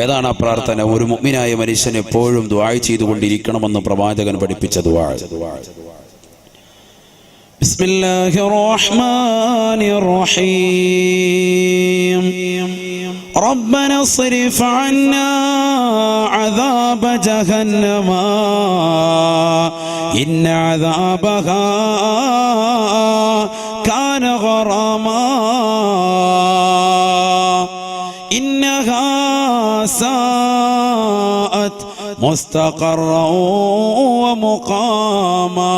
ഏതാണ് ആ പ്രാർത്ഥന? ഒരു മുഅ്മിനായ മനുഷ്യൻ എപ്പോഴും ദുആ ചെയ്തുകൊണ്ടിരിക്കണമെന്ന് പ്രവാചകൻ പഠിപ്പിച്ച ദുആ. ബിസ്മില്ലാഹിർ റഹ്മാനിർ റഹീം. റബ്ബനാ സ്രിഫ് അന്നാ അദാബ ജഹന്നമ ഇന്ന അദാബഹാ കാന ഗറാമാ ഇന്നഹാ സാഅത് മുസ്തഖറൻ വമുഖാമാ.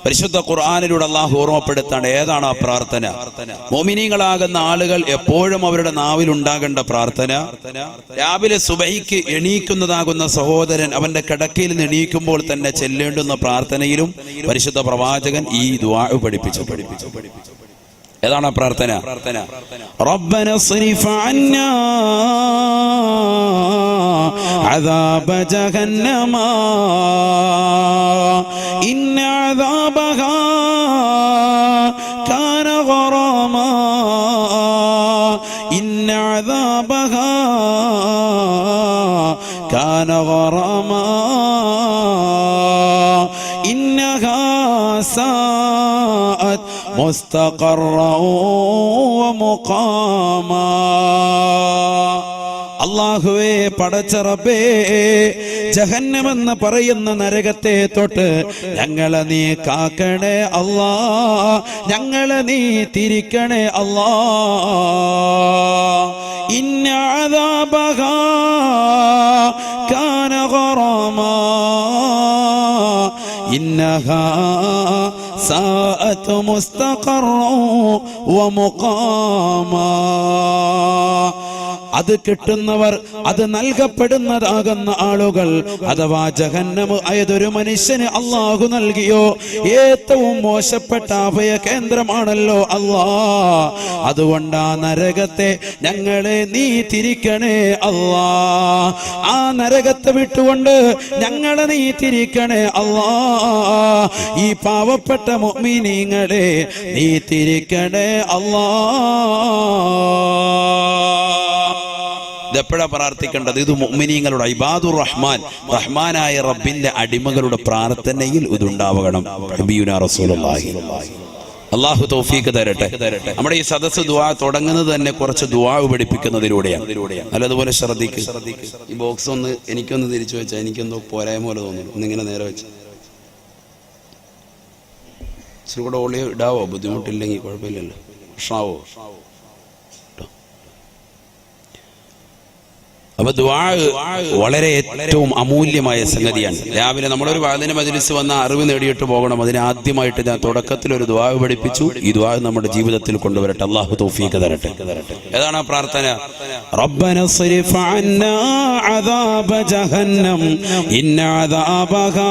പരിശുദ്ധ ഖുർആനിലൂടെ അല്ലാഹു ഓർമ്മപ്പെടുത്താണ് ഏതാണ് ആ പ്രാർത്ഥന. മുഅ്മിനീങ്ങളാകുന്ന ആളുകൾ എപ്പോഴും അവരുടെ നാവിൽ ഉണ്ടാകേണ്ട പ്രാർത്ഥന. രാവിലെ സുബഹിക്ക് എണീക്കുന്നതാകുന്ന സഹോദരൻ അവന്റെ കിടക്കയിൽ നിന്ന് എണീക്കുമ്പോൾ തന്നെ ചെല്ലേണ്ടുന്ന പ്രാർത്ഥനയിലും പരിശുദ്ധ പ്രവാചകൻ ഈ ദുആ പഠിപ്പിച്ചു. ഏതാണ് പ്രാർത്ഥന? റബ്ബനാ സ്രിഫ് അന്നാ അദാബ ജഹന്നമ ഇന്ന അദാബഹാ കാന ഗറാമാ ഇന്ന അദാബഹാ കാന ഗറാമാ ഇന്നഹാ സാഅത് മുസ്തഖറൻ വമുഖാമാ. അല്ലാഹുവേ, പടച്ച റബ്ബേ, ജഹന്നമെന്ന് പറയുന്ന നരകത്തെ തൊട്ട് ഞങ്ങളെ നീ കാക്കണേ അല്ലാ, ഞങ്ങളെ നീ തിരിക്കണേ അല്ലാ. ഇന്ന അദാബഹാ കാന ഗറാമാ ഇന്നഹാ സാഅത് മുസ്തഖറൻ വമുഖാമാ. അത് കിട്ടുന്നവർ, അത് നൽകപ്പെടുന്നതാകുന്ന ആളുകൾ, അഥവാ ജഹന്നമ് ഏതൊരു മനുഷ്യന് അല്ലാഹു നൽകിയോ ഏറ്റവും മോശപ്പെട്ട അഭയ കേന്ദ്രമാണല്ലോ അല്ലാ. അതുകൊണ്ട് ആ നരകത്തെ ഞങ്ങളെ നീ തിരിക്കണേ അല്ലാ. ആ നരകത്തെ വിട്ടുകൊണ്ട് ഞങ്ങളെ നീ തിരിക്കണേ അല്ലാ. ഈ പാവപ്പെട്ട മുഅ്മിനീങ്ങളെ നീ തിരിക്കണേ അല്ലാ. ഇതെപ്പോഴാ പ്രാർത്ഥിക്കേണ്ടത്? ഇത് മുഅ്മിനീങ്ങളുടെ ഇബാദുർ റഹ്മാൻ, റഹ്മാനായ റബ്ബിന്റെ അടിമകളുടെ പ്രാർത്ഥനയിൽ ഇതുണ്ടാവണം. നബിയുനാ റസൂലുള്ളാഹി. അല്ലാഹു തൗഫീഖ് തരട്ടെ. നമ്മുടെ ഈ സദസ്സ് ദുആ തുടങ്ങുന്നത് തന്നെ കുറച്ച് ദുആ പഠിപ്പിക്കുന്നതിലൂടെയാണ്. നല്ലതുപോലെ ശ്രദ്ധിക്കുക. ഈ ബോക്സ് ഒന്ന് എനിക്കൊന്ന് തിരിച്ചു വെച്ചാൽ എനിക്കെന്തോ പോരായ്മ പോലെ തോന്നുന്നു. ഒന്നിങ്ങനെ നേരെ വെച്ച് ഇച്ചിരി കൂടെ ഓളിയോ ഇടാവോ? ബുദ്ധിമുട്ടില്ലെങ്കിൽ കുഴപ്പമില്ലല്ലോ. പ്രശ്നമാവോ? അപ്പൊ ദുആ വളരെ ഏറ്റവും അമൂല്യമായ സംഗതിയാണ്. രാവിലെ നമ്മളൊരു വാദിന മജ്ലിസ് വന്ന അറിവ് നേടിയിട്ട് പോകണം. അതിന് ആദ്യമായിട്ട് ഞാൻ തുടക്കത്തിൽ ഒരു ദുആ പഠിപ്പിച്ചു. ഈ ദുആ നമ്മുടെ ജീവിതത്തിൽ കൊണ്ടുവരട്ടെ. അല്ലാഹു തൗഫീഖ് തരട്ടെ. ഏതാണ് ആ പ്രാർത്ഥന? റബ്ബനാ സ്രിഫ് അന്നാ അദാബ ജഹന്നം ഇന്ന അദാബഹാ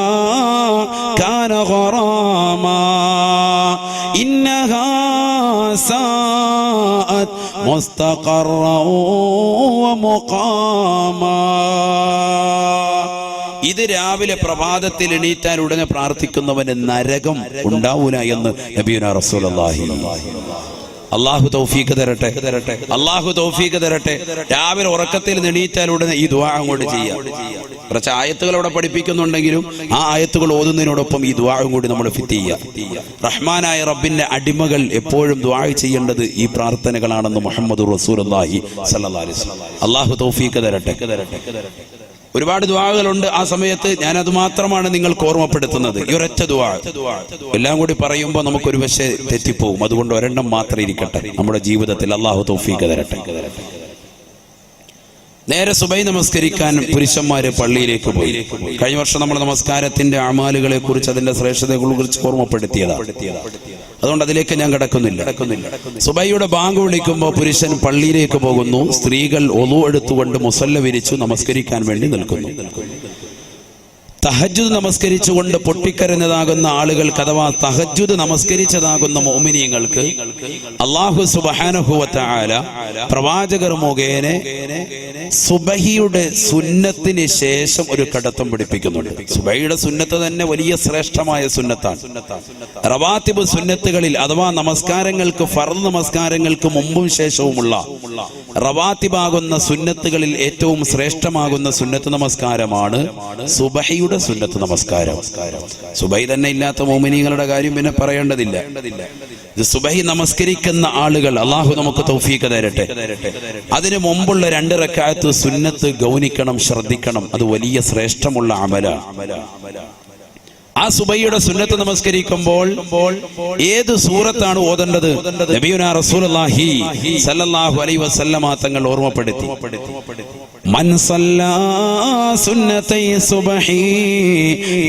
കാന ഗറാമാ ഇന്നഹാ സാഅത് മുസ്തഖറൻ വമുഖാമാ. ഇത് രാവിലെ പ്രഭാതത്തിൽ എണീറ്റാൽ ഉടനെ പ്രാർത്ഥിക്കുന്നവന് നരകം ഉണ്ടാവൂല എന്ന് നബിയുനാ റസൂലുള്ളാഹി. അല്ലാഹു തൗഫീഖ് തരട്ടെ. അല്ലാഹു തൗഫീഖ് തരട്ടെ. രാവിലെ ഉറക്കത്തിൽ എണീറ്റാൽ ഉടനെ ഈ ദുആ അങ്ങോട്ട് ചെയ്യാം. കുറച്ച് ആയത്തുകൾ അവിടെ പഠിപ്പിക്കുന്നുണ്ടെങ്കിലും ആ ആയത്തുകൾ ഓതുന്നതിനോടൊപ്പം ഈ ദുആയും കൂടി നമ്മൾ ഫിറ്റ് ചെയ്യുക. റഹ്മാനായ റബ്ബിന്റെ അടിമകൾ എപ്പോഴും ദുആ ചെയ്യേണ്ടത് ഈ പ്രാർത്ഥനകളാണെന്ന് മുഹമ്മദുർ റസൂലുള്ളാഹി സ്വല്ലല്ലാഹു അലൈഹി വസല്ലം. അല്ലാഹു തൗഫീഖ് തരട്ടെ. ഒരുപാട് ദുആകളുണ്ട്. ആ സമയത്ത് ഞാനത് മാത്രമാണ് നിങ്ങൾക്ക് ഓർമ്മപ്പെടുത്തുന്നത്. ഈ ഒരൊറ്റ ദുആ എല്ലാം കൂടി പറയുമ്പോൾ നമുക്കൊരു പക്ഷേ തെറ്റിപ്പോവും. അതുകൊണ്ട് ഒരെണ്ണം മാത്രം ഇരിക്കട്ടെ നമ്മുടെ ജീവിതത്തിൽ. അല്ലാഹു തൗഫീഖ് തരട്ടെ. നേരെ സുബഹി നമസ്കരിക്കാൻ പുരുഷന്മാര് പള്ളിയിലേക്ക് പോയി. കഴിഞ്ഞ വർഷം നമ്മൾ നമസ്കാരത്തിന്റെ അമാലുകളെ കുറിച്ച്, അതിന്റെ ശ്രേഷ്ഠതകളെ കുറിച്ച് ഓർമ്മപ്പെടുത്തിയതാണ്. അതുകൊണ്ട് അതിലേക്ക് ഞാൻ കിടക്കുന്നില്ല. സുബഹിയുടെ ബാങ്ക് വിളിക്കുമ്പോൾ പുരുഷൻ പള്ളിയിലേക്ക് പോകുന്നു. സ്ത്രീകൾ ഒളു എടുത്തുകൊണ്ട് മുസല്ല വിരിച്ചു നമസ്കരിക്കാൻ വേണ്ടി നിൽക്കുന്നു. തഹജ്ജുദ് നമസ്കരിച്ചുകൊണ്ട് പൊട്ടിക്കരഞ്ഞതാകുന്ന ആളുകൾക്ക് അഥവാ തഹജ്ജുദ് നമസ്കരിച്ചതാകുന്ന മുഅ്മിനീങ്ങൾക്ക് അല്ലാഹു സുബ്ഹാനഹു വ തആല പ്രവാചകർ മുഖേന സുബഹിയുടെ സുന്നത്തിന് ശേഷം ഒരു കടത്തം പഠിപ്പിക്കുന്നുണ്ട്. സുബഹിയുടെ സുന്നത്ത് തന്നെ വലിയ ശ്രേഷ്ഠമായ സുന്നത്താണ്. റവാത്തിബ് സുന്നത്തുകളിൽ അഥവാ നമസ്കാരങ്ങൾക്ക് ഫർദ് നമസ്കാരങ്ങൾക്ക് മുമ്പും ശേഷവുമുള്ള റവാത്തിബാകുന്ന സുന്നത്തുകളിൽ ഏറ്റവും ശ്രേഷ്ഠമാകുന്ന സുന്നത്ത് നമസ്കാരമാണ് സുബഹിയുടെ സുന്നത്ത് നമസ്കാരം. സുബഹി തന്നെ ഇല്ലാത്ത മുഅ്മിനീങ്ങളുടെ കാര്യം പിന്നെ പറയേണ്ടതില്ല. സുബഹി നമസ്കരിക്കുന്ന ആളുകൾ അള്ളാഹു നമുക്ക് തൗഫീഖ് തരട്ടെ. അതിനു മുമ്പുള്ള 2 റക്അത്ത് സുന്നത്ത് ഗൗനിക്കണം, ശ്രദ്ധിക്കണം. അത് വലിയ ശ്രേഷ്ഠമുള്ള അമലാണ്. ആ സുബഹിയുടെ സുന്നത്ത് നമസ്കരിക്കുമ്പോൾ ഏത് സൂറത്താണ് ഓതേണ്ടത്? നബിയുനാ റസൂലുള്ളാഹി സ്വല്ലല്ലാഹു അലൈഹി വസല്ലമ തങ്ങൾ ഓർമ്മപ്പെടുത്തി. മൻ സല്ലാ സുന്നത്തൈ സുബ്ഹി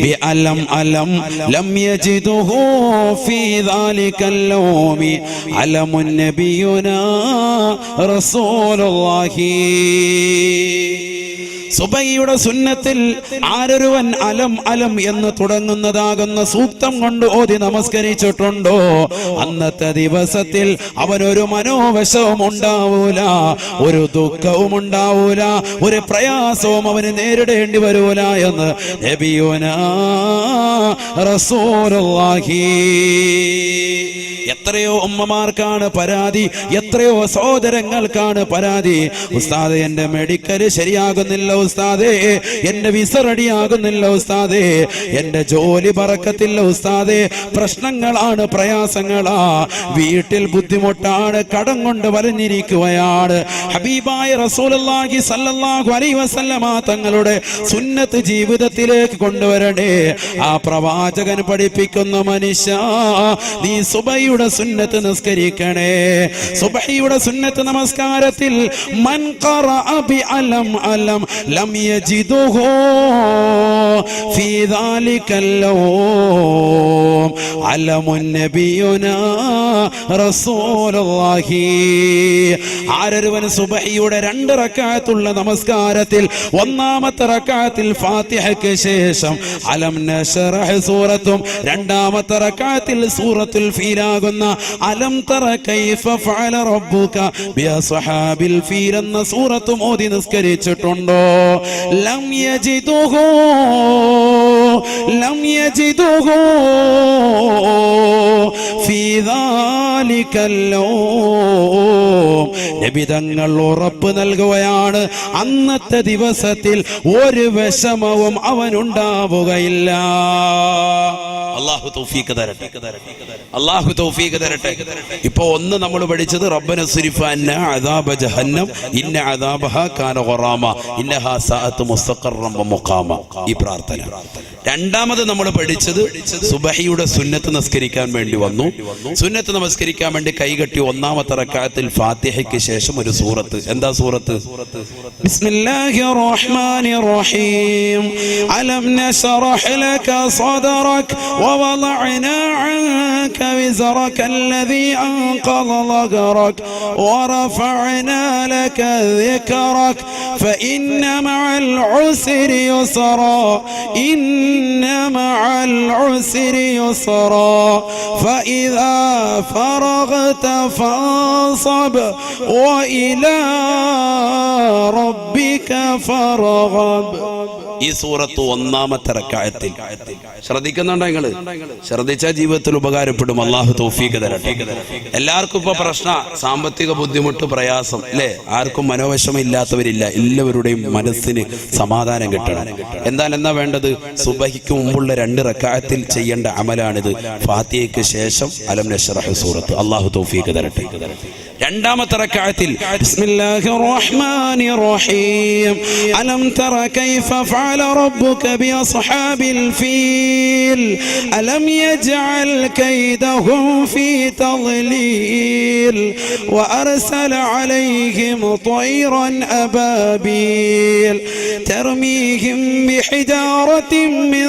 ബിഅലം അലം ലം യജിദുഹു ഫീ ദാലികൽ യൗമി അലമുൻ നബിയുനാ റസൂലുള്ളാഹി. സുബഹിയുടെ സുന്നത്തിൽ ആരൊരുവൻ അലം അലം എന്ന് തുടങ്ങുന്നതാകുന്ന സൂക്തം കൊണ്ട് ഓതി നമസ്കരിച്ചിട്ടുണ്ടോ അന്നത്തെ ദിവസത്തിൽ അവനൊരു മനോവശവും ഉണ്ടാവൂല, ഒരു ദുഃഖവും ഉണ്ടാവൂല, ഒരു പ്രയാസവും അവന് നേരിടേണ്ടി വരൂല എന്ന് നബിയുനാ റസൂലുള്ളാഹി. എത്രയോ ഉമ്മമാർക്കാണ് പരാതി, എത്രയോ സഹോദരങ്ങൾക്കാണ് പരാതി. ഉസ്താദേ, എന്റെ മെഡിക്കൽ ശരിയാകുന്നില്ല ഉസ്താദേ, എന്റെ വിസ റെഡിയാകുന്നില്ല ഉസ്താദേ, എന്റെ ജോലി ബറക്കത്തില്ല ഉസ്താദേ, പ്രശ്നങ്ങളാണ്, പ്രയാസങ്ങളാ, വീട്ടിൽ ബുദ്ധിമുട്ടാണ്, കടം കൊണ്ട് വലഞ്ഞിരിക്കുകയാണ്. ഹബീബായ റസൂലുള്ളാഹി സ്വല്ലല്ലാഹു അലൈഹി വസല്ലമ തങ്ങളുടെ സുന്നത്ത് ജീവിതത്തിലേക്ക് കൊണ്ടുവരണേ. ആ പ്രവാചകൻ പഠിപ്പിക്കുന്ന മനുഷ്യ, നീ സുബഹിയുടെ സുന്നത്ത് നിസ്കരിക്കണേ. സുബ്ഹിയുടെ സുന്നത്ത് നമസ്കാരത്തിൽ മൻ ഖറഅ ബി അലം അലം ലം യജിദുഹു ഫീ ദാലികൽ യൗം അലമുൻ നബിയുനാ റസൂലുള്ളാഹി. ആരൊരുവൻ സുബ്ഹിയുടെ 2 റക്അത്തുള്ള നമസ്കാരത്തിൽ ഒന്നാമത്തെ റക്അത്തിൽ ഫാത്തിഹയ്ക്ക് ശേഷം അലം നശ്റഹ് സൂറത്തും രണ്ടാമത്തെ റക്അത്തിൽ സൂറത്തുൽ ഫീലാകുന്ന അലം തറ കൈഫ ഫഅല റബ്ബുക ബിഅസ്ഹാബിൽ ഫീൽ എന്ന സൂറത്തും ഓതി നിസ്കരിച്ചിട്ടുണ്ടോ? ലം യജിദുഹു ഫീ ദാലികൽ യൗം. നബി തങ്ങൾ ഉറപ്പ് നൽകുകയാണ്, അന്നത്തെ ദിവസത്തിൽ ഒരു വിഷമവും അവനുണ്ടാവുകയില്ല. അല്ലാഹു തൗഫീഖ് തരട്ടെ, അല്ലാഹു തൗഫീഖ് തരട്ടെ. ഇപ്പോ ഒന്ന് നമ്മൾ പഠിച്ചത് റബ്ബന സ്രിഫ് അന്നാ അദാബ ജഹന്നം ഇന്ന അദാബഹാ കാന ഗറാമ ഇന്നഹാ സഅത് മുസ്തഖറൻ വ മുഖാമ. ഈ പ്രാർത്ഥന. രണ്ടാമത് നമ്മൾ പഠിച്ചത് സുബ്ഹിയുടെ സുന്നത്ത് നമസ്കരിക്കാൻ വേണ്ടി വന്നു. സുന്നത്ത് നമസ്കരിക്കാൻ വേണ്ടി കൈകെട്ടി ഒന്നാമത്തെ റക്അത്തിൽ ഫാത്തിഹയ്ക്ക് ശേഷം ഒരു സൂറത്ത്. എന്താ സൂറത്ത്? ബിസ്മില്ലാഹിർ റഹ്മാനിർ റഹീം. അലം നശ്റഹ് ലക സദറക ووضعنا عنك وزرك الذي أنقض ظهرك ورفعنا لك ذكرك فإن مع العسر يسرا إن مع العسر يسرا فإذا فرغت فانصب وإلى ربك فارغب. ഈ സൂറത്ത് ഒന്നാമത്തെ റക്അത്തിൽ ശ്രദ്ധിക്കുന്നുണ്ടോ? നിങ്ങള് ശ്രദ്ധിച്ചാൽ ജീവിതത്തിൽ ഉപകാരപ്പെടും. അല്ലാഹു തൗഫീഖ് തരട്ടെ. എല്ലാവർക്കും ഇപ്പൊ പ്രശ്ന, സാമ്പത്തിക ബുദ്ധിമുട്ട്, പ്രയാസം അല്ലേ? ആർക്കും മനോവശം ഇല്ലാത്തവരില്ല. എല്ലാവരുടെയും മനസ്സിന് സമാധാനം കിട്ടണം. എന്നാ വേണ്ടത്? സുബ്ഹിക്ക് മുമ്പുള്ള 2 റക്അത്തിൽ ചെയ്യേണ്ട അമലാണിത്. ഫാത്തിഹയ്ക്ക് ശേഷം അലം നശ്റഹ് സൂറത്ത്. അല്ലാഹു തൗഫീഖ് തരട്ടെ. രണ്ടാമത്തെ റക്അത്തിൽ ബിസ്മില്ലാഹിർ റഹ്മാനിർ റഹീം. അലം തറ കൈഫ ഫഅല റബ്ബുക ബിഅസ്ഹാബിൽ ഫീൽ അലം യജ്അൽ കൈദഹും ഫീ തദ്ലീൽ വഅർസല അലൈഹിം طيرا അബാബീൽ തർമീഹിം ബിഹിജാറത്തിൻ മിൻ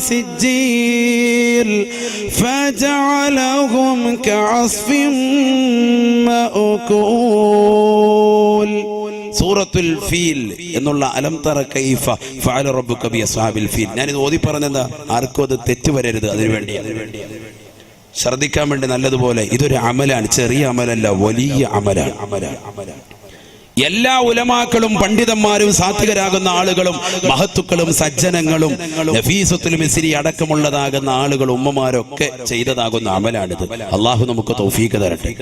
സിജ്ജീൽ ഫജഅലഹും കഅസ്ഫിൻ മഅകൂൽ. സൂറത്തുൽ ഫീൽ എന്നുള്ള അലം തറ കൈഫ ഫഅല റബ്ബുക ബി അസ്ഹാബിൽ ഫീൽ. ഞാനിത് ഓതി പറഞ്ഞത് ആർക്കും അത് തെറ്റ് വരരുത്, അതിനുവേണ്ടി ശ്രദ്ധിക്കാൻ വേണ്ടി നല്ലതുപോലെ. ഇതൊരു അമലാണ്, ചെറിയ അമലല്ല, വലിയ അമലാണ്. എല്ലാ ഉലമാക്കളും പണ്ഡിതന്മാരും സാത്വികരാകുന്ന ആളുകളും മഹത്തുക്കളും സജ്ജനങ്ങളും നഫീസത്തുൽ മിസ്രി അടക്കമുള്ളതാകുന്ന ആളുകളും ഉമ്മമാരൊക്കെ ചെയ്തതാകുന്ന അമലാണിത്. അള്ളാഹു നമുക്ക് തൗഫീഖ് തരട്ടെ,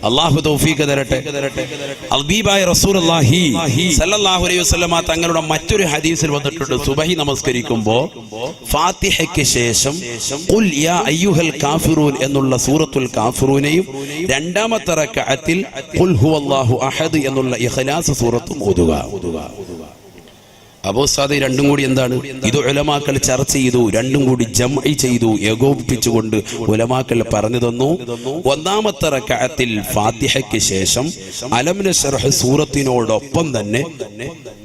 അള്ളാഹു തൗഫീഖ് തരട്ടെ. ഹബീബായ റസൂലുള്ളാഹി സ്വല്ലല്ലാഹു അലൈഹി വസല്ലമ തങ്ങളുടെ മറ്റൊരു ഹദീസിൽ വന്നിട്ടുണ്ട്, സുബഹി നമസ്കരിക്കുമ്പോൾ ഫാത്തിഹയ്ക്ക് ശേഷം ഖുൽ യാ അയ്യുഹൽ കാഫിറൂൻ എന്നുള്ള സൂറത്തുൽ കാഫിറൂനെയും രണ്ടാമത്തെ റക്അത്തിൽ ഖുൽ ഹുവല്ലാഹു അഹദ് എന്നുള്ള ഇഖ്ലാസ് സൂറത്തും ഓതുക. അബൂ സാദി രണ്ടും കൂടി എന്താണ്? ഇത് ഉലമാക്കൾ ചർച്ച ചെയ്തു, രണ്ടും കൂടി ജംഇ ചെയ്തു, ഏകോപിപ്പിച്ചുകൊണ്ട് ഉലമാക്കൾ പറഞ്ഞു തന്നു. ഒന്നാമത്തെ റക്അത്തിൽ ഫാത്തിഹയ്ക്ക് ശേഷം അലം നശ്റഹ് സൂറത്തിനോടൊപ്പം തന്നെ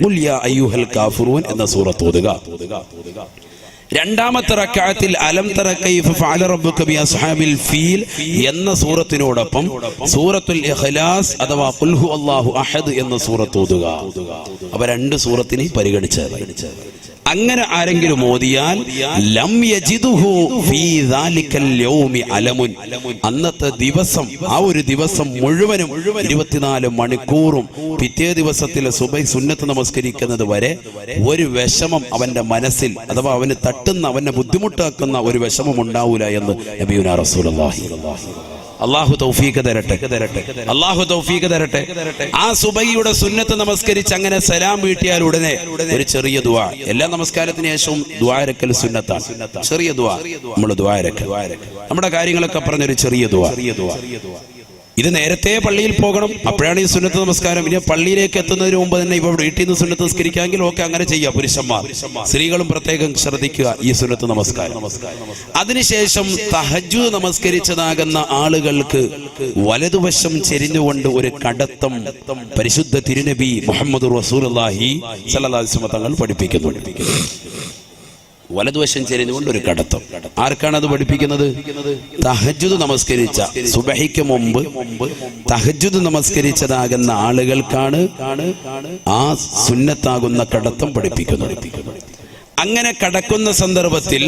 ഖുൽ യാ അയ്യുഹൽ കാഫിറൂൻ എന്ന സൂറത്ത് ഓതുക. രണ്ടാമത്തെ റക്അത്തിൽ അലം തറ കൈഫ ഫഅല റബ്ബുക ബി അസ്ഹാബിൽ ഫീൽ എന്ന സൂറത്തിനോടൊപ്പം സൂറത്തുൽ ഇഖ്ലാസ് അഥവാ ഖുൽ ഹുവല്ലാഹു അഹദ് എന്ന സൂറത്ത് ഓതുക. അവ രണ്ട് സൂറത്തിനെ പരിഗണിച്ചത്. അങ്ങനെ ആരെങ്കിലും ഓതിയാൽ ലം യജിദുഹു ഫീ ദാലിക്കൽ യൗമി അലമുൻ, അന്നത്തെ ദിവസം, ആ ഒരു ദിവസം മുഴുവനും 24 മണിക്കൂറും പിറ്റേ ദിവസത്തിലെ സുബഹി സുന്നത്ത് നമസ്കരിക്കുന്നത് വരെ ഒരു വിഷമം അവന്റെ മനസ്സിൽ അഥവാ അവന് തട്ടുന്ന, അവനെ ബുദ്ധിമുട്ടാക്കുന്ന ഒരു വിഷമം ഉണ്ടാവൂല എന്ന് നബിയുനാ റസൂലുള്ളാഹി. അള്ളാഹു തൗഫീഖ് തരട്ടെ, അള്ളാഹു തൗഫീഖ് തരട്ടെ. ആ സുബഹിയുടെ സുന്നത്ത് നമസ്കരിച്ച് അങ്ങനെ സലാം വീട്ടിയാൽ ഉടനെ ഒരു ചെറിയ ദുആ, എല്ലാ നമസ്കാരത്തിന് ശേഷവും ദുആ ഇരക്കൽ സുന്നത്താണ്. ചെറിയ ദുആ, നമ്മൾ ദുആ ഇരക്കൽ, നമ്മുടെ കാര്യങ്ങളൊക്കെ പറഞ്ഞൊരു ചെറിയ ദുആ. ഇത് നേരത്തെ പള്ളിയിൽ പോകണം, അപ്പോഴാണ് ഈ സുന്നത്ത് നമസ്കാരം. ഇനി പള്ളിയിലേക്ക് എത്തുന്നതിന് മുമ്പ് തന്നെ ഇവ വീട്ടിൽ നിന്ന് സുന്നത്ത് നമസ്കരിക്കാമെങ്കിൽ ഓക്കെ, അങ്ങനെ ചെയ്യാം പുരുഷന്മാർ. സ്ത്രീകളും പ്രത്യേകം ശ്രദ്ധിക്കുക ഈ സുന്നത്ത് നമസ്കാരം. അതിനുശേഷം തഹജ്ജുദ് നമസ്കരിച്ചതാകുന്ന ആളുകൾക്ക് വലതുവശം ചെരിഞ്ഞുകൊണ്ട് ഒരു കടത്തം പരിശുദ്ധ തിരുനബി മുഹമ്മദ് റസൂലുള്ളാഹി സ്വല്ലല്ലാഹു അലൈഹി വസല്ലം തങ്ങൾ പഠിപ്പിക്കുന്നു. വലതുവശം ചെരിഞ്ഞുകൊണ്ട് ഒരു കടത്തം. ആർക്കാണ് അത് പഠിപ്പിക്കുന്നത്? തഹജ്ജുദ് നമസ്കരിച്ച, സുബഹിക്ക് മുമ്പ് തഹജ്ജുദ് നമസ്കരിച്ചതാകുന്ന ആളുകൾക്കാണ് ആ സുന്നത്താകുന്ന കടത്തം പഠിപ്പിക്കുന്നത്. അങ്ങനെ കടക്കുന്ന സന്ദർഭത്തിൽ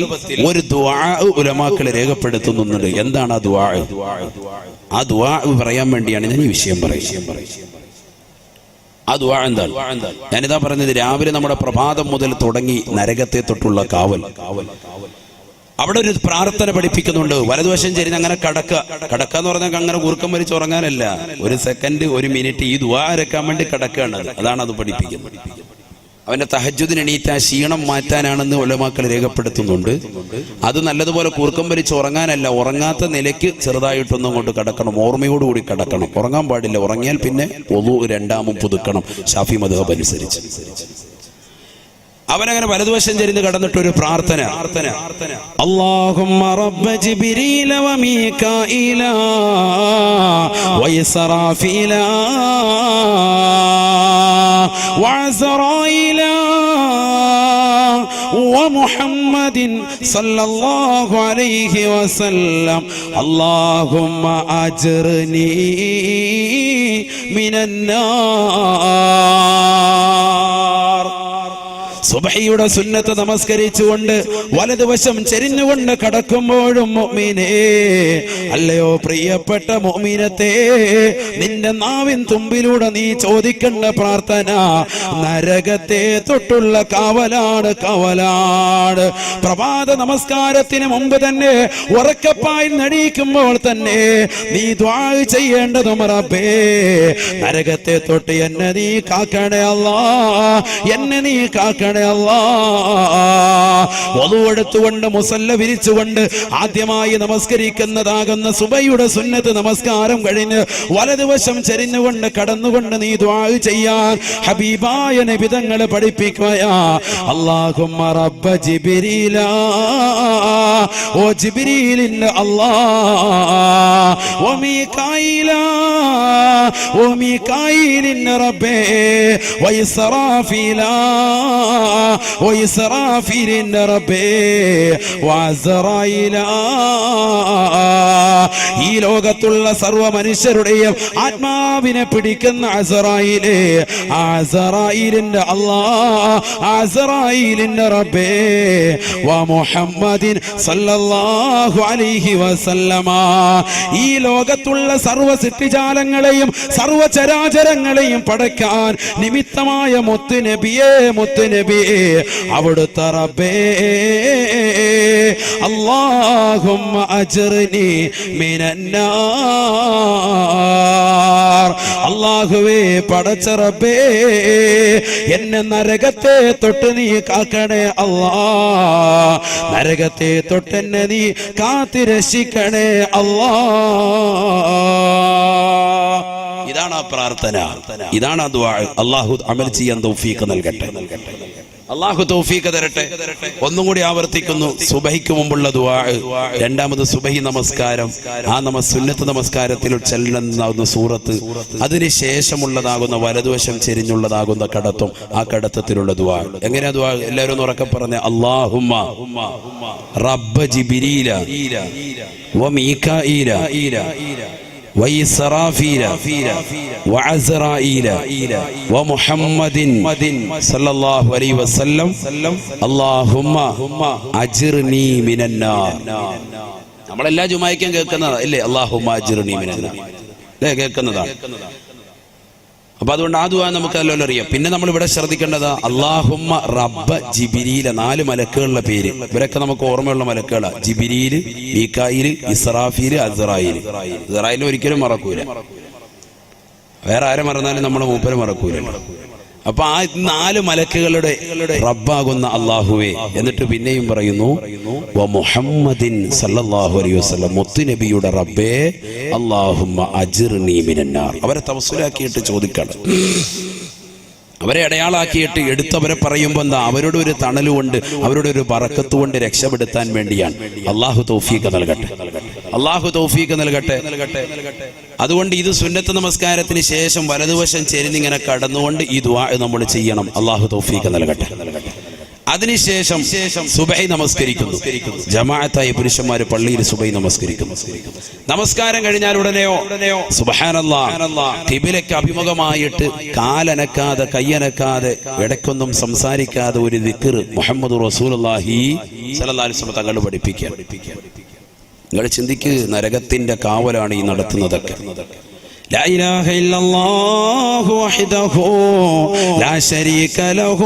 ഒരു ദുആ ഉലമാക്കൾ രേഖപ്പെടുത്തുന്നുണ്ട്. എന്താണ് ആ ദുആ? ആ ദുആ പറയാൻ വേണ്ടിയാണ് ഞാൻ ഈ വിഷയം പറയുന്നത്. ആ ദുആ എന്താണ്? ഞാനിതാ പറഞ്ഞത്, രാവിലെ നമ്മുടെ പ്രഭാതം മുതൽ തുടങ്ങി നരകത്തെ തൊട്ടുള്ള കാവൽ. അവിടെ ഒരു പ്രാർത്ഥന പഠിപ്പിക്കുന്നുണ്ട്. വലതുവശം ചെരിഞ്ഞ് അങ്ങനെ കടക്കുക എന്ന് പറഞ്ഞാൽ അങ്ങനെ കൂർക്കം വലിച്ച് ഉറങ്ങാനല്ല, ഒരു സെക്കൻഡ്, ഒരു മിനിറ്റ് ഈ ദുആ ഇരക്കാൻ വേണ്ടി കടക്കുകയാണ്. അതാണ് അത് പഠിപ്പിക്കുന്നത്. അവന്റെ തഹജ്ജുദിന് എണീറ്റ ക്ഷീണം മാറ്റാനാണെന്ന് ഉലമാക്കൾ രേഖപ്പെടുത്തുന്നുണ്ട്. അത് നല്ലതുപോലെ കൂർക്കം വലിച്ച് ഉറങ്ങാനല്ല, ഉറങ്ങാത്ത നിലയ്ക്ക് ചെറുതായിട്ടൊന്നും കൊണ്ട് കടക്കണം, ഓർമ്മയോടുകൂടി കടക്കണം. ഉറങ്ങാൻ പാടില്ല, ഉറങ്ങിയാൽ പിന്നെ വുളു രണ്ടാമും പുതുക്കണം ഷാഫി മദ്ഹബ് അനുസരിച്ച്. അവനങ്ങനെ വലതുവശം ചെരിഞ്ഞ് കടന്നിട്ടൊരു പ്രാർത്ഥന. അല്ലാഹുമ്മ റബ്ബ ജിബ്രീല വ മീകാഈല വ ഇസ്റാഫീല വ അസ്റാഈല വ മുഹമ്മദിൻ സല്ലല്ലാഹു അലൈഹി വസല്ലം അല്ലാഹുമ്മ അജ്ർനി മിനന്നാർ. സുബഹിയുടെ സുന്നത്ത് നമസ്കരിച്ചുകൊണ്ട് വലതുവശം ചെരിഞ്ഞുകൊണ്ട് കടക്കുമ്പോഴും മുഅ്മിനേ, അല്ലയോ പ്രിയപ്പെട്ട മുഅ്മിനത്തെ, നിന്റെ നാവിൻ തുമ്പിലൂടെ നീ ചോദിക്കേണ്ട പ്രാർത്ഥന നരകത്തെ തൊട്ടുള്ള കാവലാണ്. പ്രഭാത നമസ്കാരത്തിന് മുമ്പ് തന്നെ ഉറക്കപ്പായിൽ നടിക്കുമ്പോൾ തന്നെ നീ ദുആ ചെയ്യേണ്ടതും റബ്ബേ, നരകത്തെ തൊട്ട് എന്നെ നീ കാക്കണേ അല്ലാ, എന്നെ നീ കാക്കണേ അല്ലാ. വളുവെടുത്തുകൊണ്ട് മുസല്ല വിരിച്ചുകൊണ്ട് ആദ്യമായി നമസ്കരിക്കുന്നതാകുന്ന സുബഹിയുടെ സുന്നത്ത് നമസ്കാരം കഴിഞ്ഞ് വലതുവശം ചെരിഞ്ഞുകൊണ്ട് കടന്നുകൊണ്ട് നീ ദുആ ചെയ്യാൻ ഹബീബായ നബി തങ്ങൾ പഠിപ്പിക്കുകയാ. അല്ലാഹുമ്മ റബ്ബ ജിബ്രീല, ഓ ജിബ്രീലിന്റെ അല്ലാ, ഓ മീകാഈല, ഓ മീകാഈലിന്റെ റബ്ബേ, വ ഇസ്റാഫീല, ഇസ്രാഫീലിന്റെ റബ്ബേ വഅസ്റായീല. ഈ ലോകത്തുള്ള സർവ്വ മനുഷ്യരുടെയും ആത്മാവിനെ പിടിക്കുന്ന അസ്റായീലേ, അസ്റായീലിന്റെ അല്ലാഹ്, അസ്റായീലിന്റെ റബ്ബേ വ മുഹമ്മദിൻ സല്ലല്ലാഹു അലൈഹി വസല്ലമ. ഈ ലോകത്തുള്ള സർവ്വ സൃഷ്ടിജാലങ്ങളെയും സർവ്വ ചരാചരങ്ങളെയും പടയ്ക്കാൻ നിമിത്തമായ മുത്തുനബിയേ, മുത്തുനബിയേ അവിടുത്തെ റബ്ബേ അല്ലാഹുമ്മ അജ്റിനി മിനന്നാർ. അല്ലാഹുവേ പടച്ച റബ്ബേ എന്നെ നരകത്തെ തൊട്ട് നീ കാക്കണേ അല്ലാഹ്, നരകത്തെ തൊട്ടെന്നെ നീ കാത്തി രക്ഷിക്കണേ അല്ലാഹ്. ഇതാണ് ആ പ്രാർത്ഥന, ഇതാണ് ആ ദുആ. അല്ലാഹു അമൽ ചെയ്യാൻ തൗഫീഖ് നൽകട്ടെ, അല്ലാഹു തൗഫീഖ് തരട്ടെ. ഒന്നും കൂടി ആവർത്തിക്കുന്നു, സുബഹിക്ക് മുമ്പുള്ള ദുആ, രണ്ടാമത് സുബഹി നമസ്കാരം, ആ സുന്നത്ത് നമസ്കാരത്തിൽ ചെല്ലുന്ന സൂറത്ത്, അതിനുശേഷമുള്ളതാകുന്ന വലതുവശം ചെരിഞ്ഞുള്ളതാകുന്ന കടത്തും, ആ കടത്തത്തിലുള്ള ദുആ. എങ്ങനെയാ ദുആ? എല്ലാവരും ഒന്ന് ഉറക്കെ പറഞ്ഞ അല്ലാഹുമ്മ റബ്ബ ജിബ്രീല വമീകാഈല وإسرافيل وعزرائيل ومحمد صلى الله عليه وسلم اللهم أجرني من النار. നമ്മളെല്ലാ ജുമായ്ക്കും കേൾക്കുന്നതാ ഇല്ലേ? അല്ലാഹുമ്മ അജ്റിനി മിനന്നാർ അല്ലേ, കേൾക്കുന്നതാണ്. അപ്പൊ അതുകൊണ്ട് ആ ദുആ നമുക്ക് നല്ലോണം അറിയാം. പിന്നെ നമ്മൾ ഇവിടെ ശ്രദ്ധിക്കേണ്ടതാ അല്ലാഹുമ്മ റബ്ബ ജിബ്രീല, 4 മലക്കുകളുടെ പേര്. ഇവരൊക്കെ നമുക്ക് ഓർമ്മയുള്ള മലക്കുകളാ. ജിബ്രീല്, മീകായില്, ഇസ്രാഫീല്, അസ്റായീല്. അസ്റായീലിനെ ഒരിക്കലും മറക്കൂല, വേറെ ആരെ മറന്നാലും നമ്മളെ മൂപ്പരെ മറക്കൂല. അപ്പൊ ആ 4 മലക്കുകളുടെ റബ്ബാകുന്ന അല്ലാഹുവേ. എന്നിട്ട് പിന്നെയും പറയുന്നു വ മുഹമ്മദിൻ സല്ലല്ലാഹു അലൈഹി വസല്ലം, മുത്തുനബിയുടെ റബ്ബേ അല്ലാഹുമ്മ അജ്റിനി മിനന്നാർ. അവരെ തവസ്സുലാക്കിയിട്ട് ചോദിക്കണം, അവരെ അടയാളാക്കിയിട്ട് എടുത്തവരെ പറയുമ്പോൾ എന്താ, അവരുടെ ഒരു തണലുകൊണ്ട്, അവരുടെ ഒരു ബറക്കത്ത് കൊണ്ട് രക്ഷപ്പെടുത്താൻ വേണ്ടിയാണ്. അല്ലാഹു തൗഫീഖ് നൽകട്ടെ, അല്ലാഹു തൗഫീഖ് നൽകട്ടെ. അതുകൊണ്ട് ഇത് സുന്നത്ത് നമസ്കാരത്തിന് ശേഷം വലതുവശം ചെരിഞ്ഞിങ്ങനെ കടന്നുകൊണ്ട് ഈ ദുആ നമ്മൾ ചെയ്യണം. അല്ലാഹു തൗഫീഖ് നൽകട്ടെ. അതിനുശേഷം സുബഹി നമസ്കരിക്കുന്നു. ജമാഅത്തായി പുരുഷന്മാര് പള്ളിയിൽ സുബഹി നമസ്കരിക്കുന്നു. നമസ്കാരം കഴിഞ്ഞാൽ ഉടനെയോ സുബ്ഹാനല്ലാഹ് ഖിബിലയ്ക്ക് അഭിമുഖമായിട്ട് കാലനക്കാതെ കയ്യനക്കാതെ ഇടയ്ക്കൊന്നും സംസാരിക്കാതെ ഒരു ദിക്ർ മുഹമ്മദ് റസൂലുള്ളാഹി സ്വല്ലല്ലാഹു അലൈഹി വസല്ലം തങ്ങൾ പഠിപ്പിക്കുക. നിങ്ങൾ ചിന്തിക്ക്, നരകത്തിന്റെ കാവലാണ് ഈ നടത്തുന്നതൊക്കെ. لا إله إلا الله وحده لا شريك له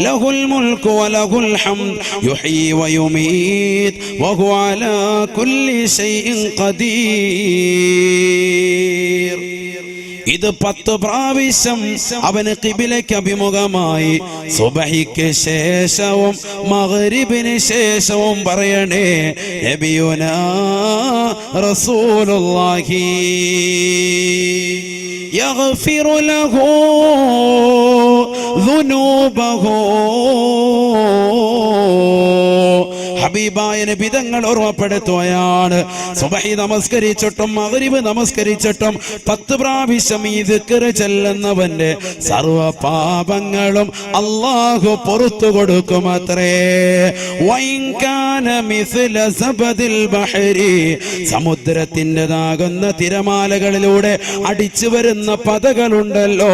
له الملك وله الحمد يحيي ويميت وهو على كل شيء قدير. ഇത് 10 പ്രാവശ്യം അവന് ഖിബിലയ്ക്ക് അഭിമുഖമായി സുബഹിക്ക് ശേഷവും മഗ്രിബിന് ശേഷവും പറയണേ നബിയുനാ റസൂലുള്ളാഹി യഗ്ഫിറു ലഹു ദുനൂബഹു. ഹബീബായ നബി തങ്ങൾ ഓർമ്മപ്പെടുത്തുകയാണ്, സുബഹി നമസ്കരിച്ചിട്ടും മഗ്രിബ് നമസ്കരിച്ചിട്ടും 10 പ്രാവശ്യം ഈ ദിക്ർ ചെല്ലുന്നവന്റെ സർവ പാപങ്ങളും അല്ലാഹു പുറത്തു കൊടുക്കുമത്രേ. വൈൻകാന മിസ്ല സബദിൽ ബഹരി, സമുദ്രത്തിൻ്റെതാകുന്ന തിരമാലകളിലൂടെ അടിച്ചു വരുന്ന പതകളുണ്ടല്ലോ,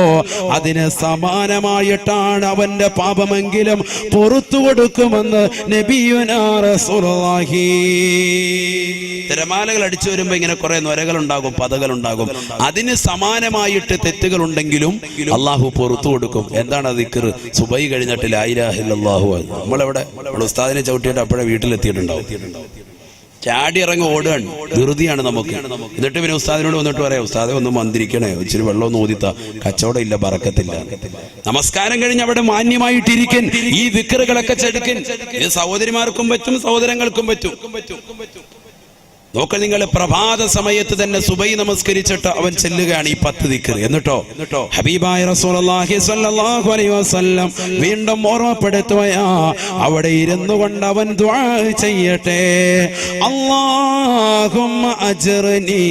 അതിന് സമാനമായിട്ടാണ് അവന്റെ പാപമെങ്കിലും പുറത്തു കൊടുക്കുമെന്ന് നബിയുനാ റസൂലുള്ളാഹി. തിരമാലകൾ അടിച്ചു വരുമ്പോ ഇങ്ങനെ കുറെ നൊരകളുണ്ടാകും, പതകളുണ്ടാകും. അതിന് സമാനമായിട്ട് തെറ്റുകൾ ഉണ്ടെങ്കിലും അള്ളാഹു പുറത്തു കൊടുക്കും. എന്താണ് ദിക്ർ? സുബഹി കഴിഞ്ഞിട്ട് ലാ ഇലാഹ ഇല്ലല്ലാഹു. നമ്മളെവിടെ ഉസ്താദിനെ ചവിട്ടിയിട്ട് അപ്പോഴേ വീട്ടിലെത്തിയിട്ടുണ്ടാവും. ചാടി ഇറങ്ങി ഓടുകയാണ്, ധൃതിയാണ് നമുക്ക്. എന്നിട്ട് പിന്നെ ഉസ്താദിനോട് വന്നിട്ട് പറയാം, ഉസ്താദെ ഒന്ന് മന്ത്രിക്കണേ, ഇച്ചിരി വെള്ളം ഒന്ന് ഊതിത്ത, കച്ചവടം ഇല്ല, ബറക്കത്തില്ല. നമസ്കാരം കഴിഞ്ഞ് അവിടെ മാന്യമായിട്ടിരിക്കൻ ഈ ദിക്റുകളൊക്കെ ചെടുക്കൻ. ഇത് സഹോദരിമാർക്കും പറ്റും, സഹോദരങ്ങൾക്കും പറ്റും. നോക്ക നിങ്ങൾ, പ്രഭാത സമയത്ത് തന്നെ സുബഹി നമസ്കരിച്ചിട്ട് അവൻ ചെല്ലുകയാണ് ഈ 10 ദിക്ർ. എന്നിട്ടോ ഹബീബായ റസൂലുള്ളാഹി സ്വല്ലല്ലാഹു അലൈഹി വസല്ലം വീണ്ടും ഓർമ്മപ്പെടുത്തുകയാ, അവിടെ ഇരുന്നു കൊണ്ട് അവൻ ദുആ ചെയ്യട്ടെ. അല്ലാഹുമ്മ അജ്റിനി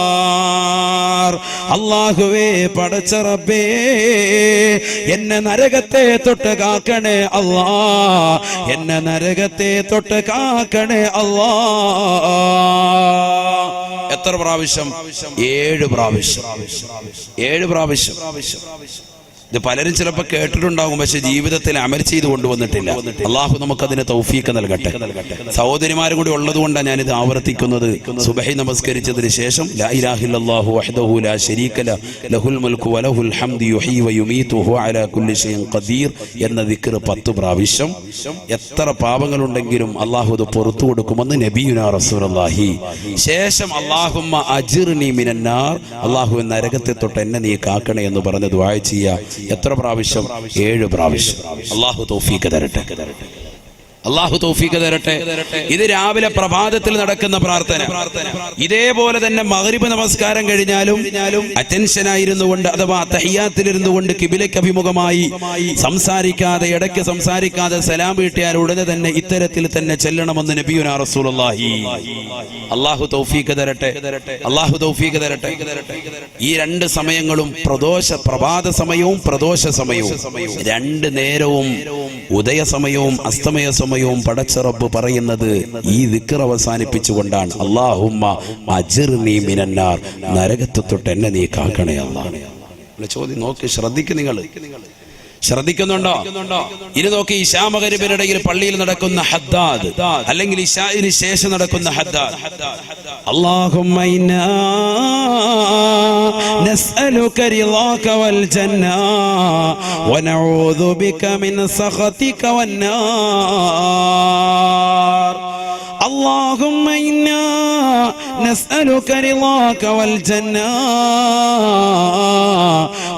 മിനന്നാർ. അല്ലാഹുവേ പടച്ച റബ്ബേ എന്നെ നരകത്തെ തൊട്ട് കാക്കണേ അല്ലാ, എന്നെ നരകത്തെ തൊട്ട് കാക്കണേ അല്ലാ. എത്ര പ്രാവശ്യം? 7 പ്രാവശ്യം. 7 പ്രാവശ്യം. ഇത് പലരും ചിലപ്പോൾ കേട്ടിട്ടുണ്ടാകും, പക്ഷെ ജീവിതത്തിൽ അമൽ ചെയ്ത് കൊണ്ടുവന്നിട്ടില്ല. അള്ളാഹു നമുക്കതിന് തൗഫീഖ് നൽകട്ടെ. സഹോദരിമാരും കൂടി ഉള്ളത് കൊണ്ടാണ് ഞാനിത് ആവർത്തിക്കുന്നത്. സുബഹി നമസ്കരിച്ചതിന് ശേഷം ലാ ഇലാഹ ഇല്ലല്ലാഹു വഹ്ദഹു ലാ ശരീക ലഹുൽ മുൽക്കു വലഹുൽ ഹംദു യുഹ്യി വയുമീതു വഹുവ അലാ കുല്ലി ഷൈഇൻ ഖദീർ എന്ന ദിക്ർ 10 പ്രാവശ്യം. എത്ര പാപങ്ങളുണ്ടെങ്കിലും അള്ളാഹു അത് പുറത്തു കൊടുക്കുമെന്ന് നബിയുനാ റസൂലുള്ളാഹി. ശേഷം അല്ലാഹുമ്മ അജിർനി മിനന്നാർ, അള്ളാഹു നരകത്തെ തൊട്ട് എന്നെ നീ കാക്കണേ എന്ന് പറഞ്ഞ് ദുആ ചെയ്യുക. എത്ര പ്രാവശ്യം? 7 പ്രാവശ്യം. അല്ലാഹു തൗഫീഖ് തരട്ടെ. അല്ലാഹു തൗഫീഖ് തരട്ടെ. ഇത് രാവിലെ പ്രഭാതത്തിൽ നടക്കുന്ന പ്രാർത്ഥന. ഇതേപോലെ തന്നെ മഗ്രിബ് നമസ്കാരം കഴിഞ്ഞാലും അറ്റൻഷൻ ആയിരുന്നു കൊണ്ട് അഥവാ തഹിയ്യാത്തിൽ ഇരുന്നു കൊണ്ട് കിബിലയ്ക്ക് അഭിമുഖമായി സംസാരിക്കാതെ, ഇടയ്ക്ക് സംസാരിക്കാതെ സലാം വീട്ടിയാൽ ഉടനെ തന്നെ ഇത്തരത്തിൽ തന്നെ ചെല്ലണമെന്ന് നബിയുനാ റസൂലുള്ളാഹി. അല്ലാഹു തൗഫീഖ് തരട്ടെ. അല്ലാഹു തൗഫീഖ് തരട്ടെ. ഈ 2 സമയങ്ങളും പ്രഭാത സമയവും പ്രദോഷ സമയവും 2 നേരവും ഉദയ സമയവും അസ്തമയ സമയവും പടച്ച റബ്ബ് പറയുന്നത് ഈ ദിക്ർ അവസാനിപ്പിച്ചുകൊണ്ടാണ്. അല്ലാഹുമ്മ അജിർനി മിനന്നാർ, നരകത്തെ തൊട്ട് എന്നെ നീ കാക്കണേ അല്ലാഹ്. ചോദ്യം നോക്കി ശ്രദ്ധിക്കും. നിങ്ങൾ ശ്രദ്ധിക്കുന്നുണ്ടോ? ഇനി നോക്കി, ഇശാ മഗ്രിബിനിടയിൽ പള്ളിയിൽ നടക്കുന്ന ഹദ്ദാദ് അല്ലെങ്കിൽ ഇശാഇന് ശേഷം നടക്കുന്ന ഹദ്ദാദ്. അല്ലാഹുമ്മ ഇന്നാ നസ്അലുക റിളാക വൽ ജന്ന വനഊദു ബിക മിൻ സഖതിക വന്നാർ. اللهم إنا نسألك رضاك والجنة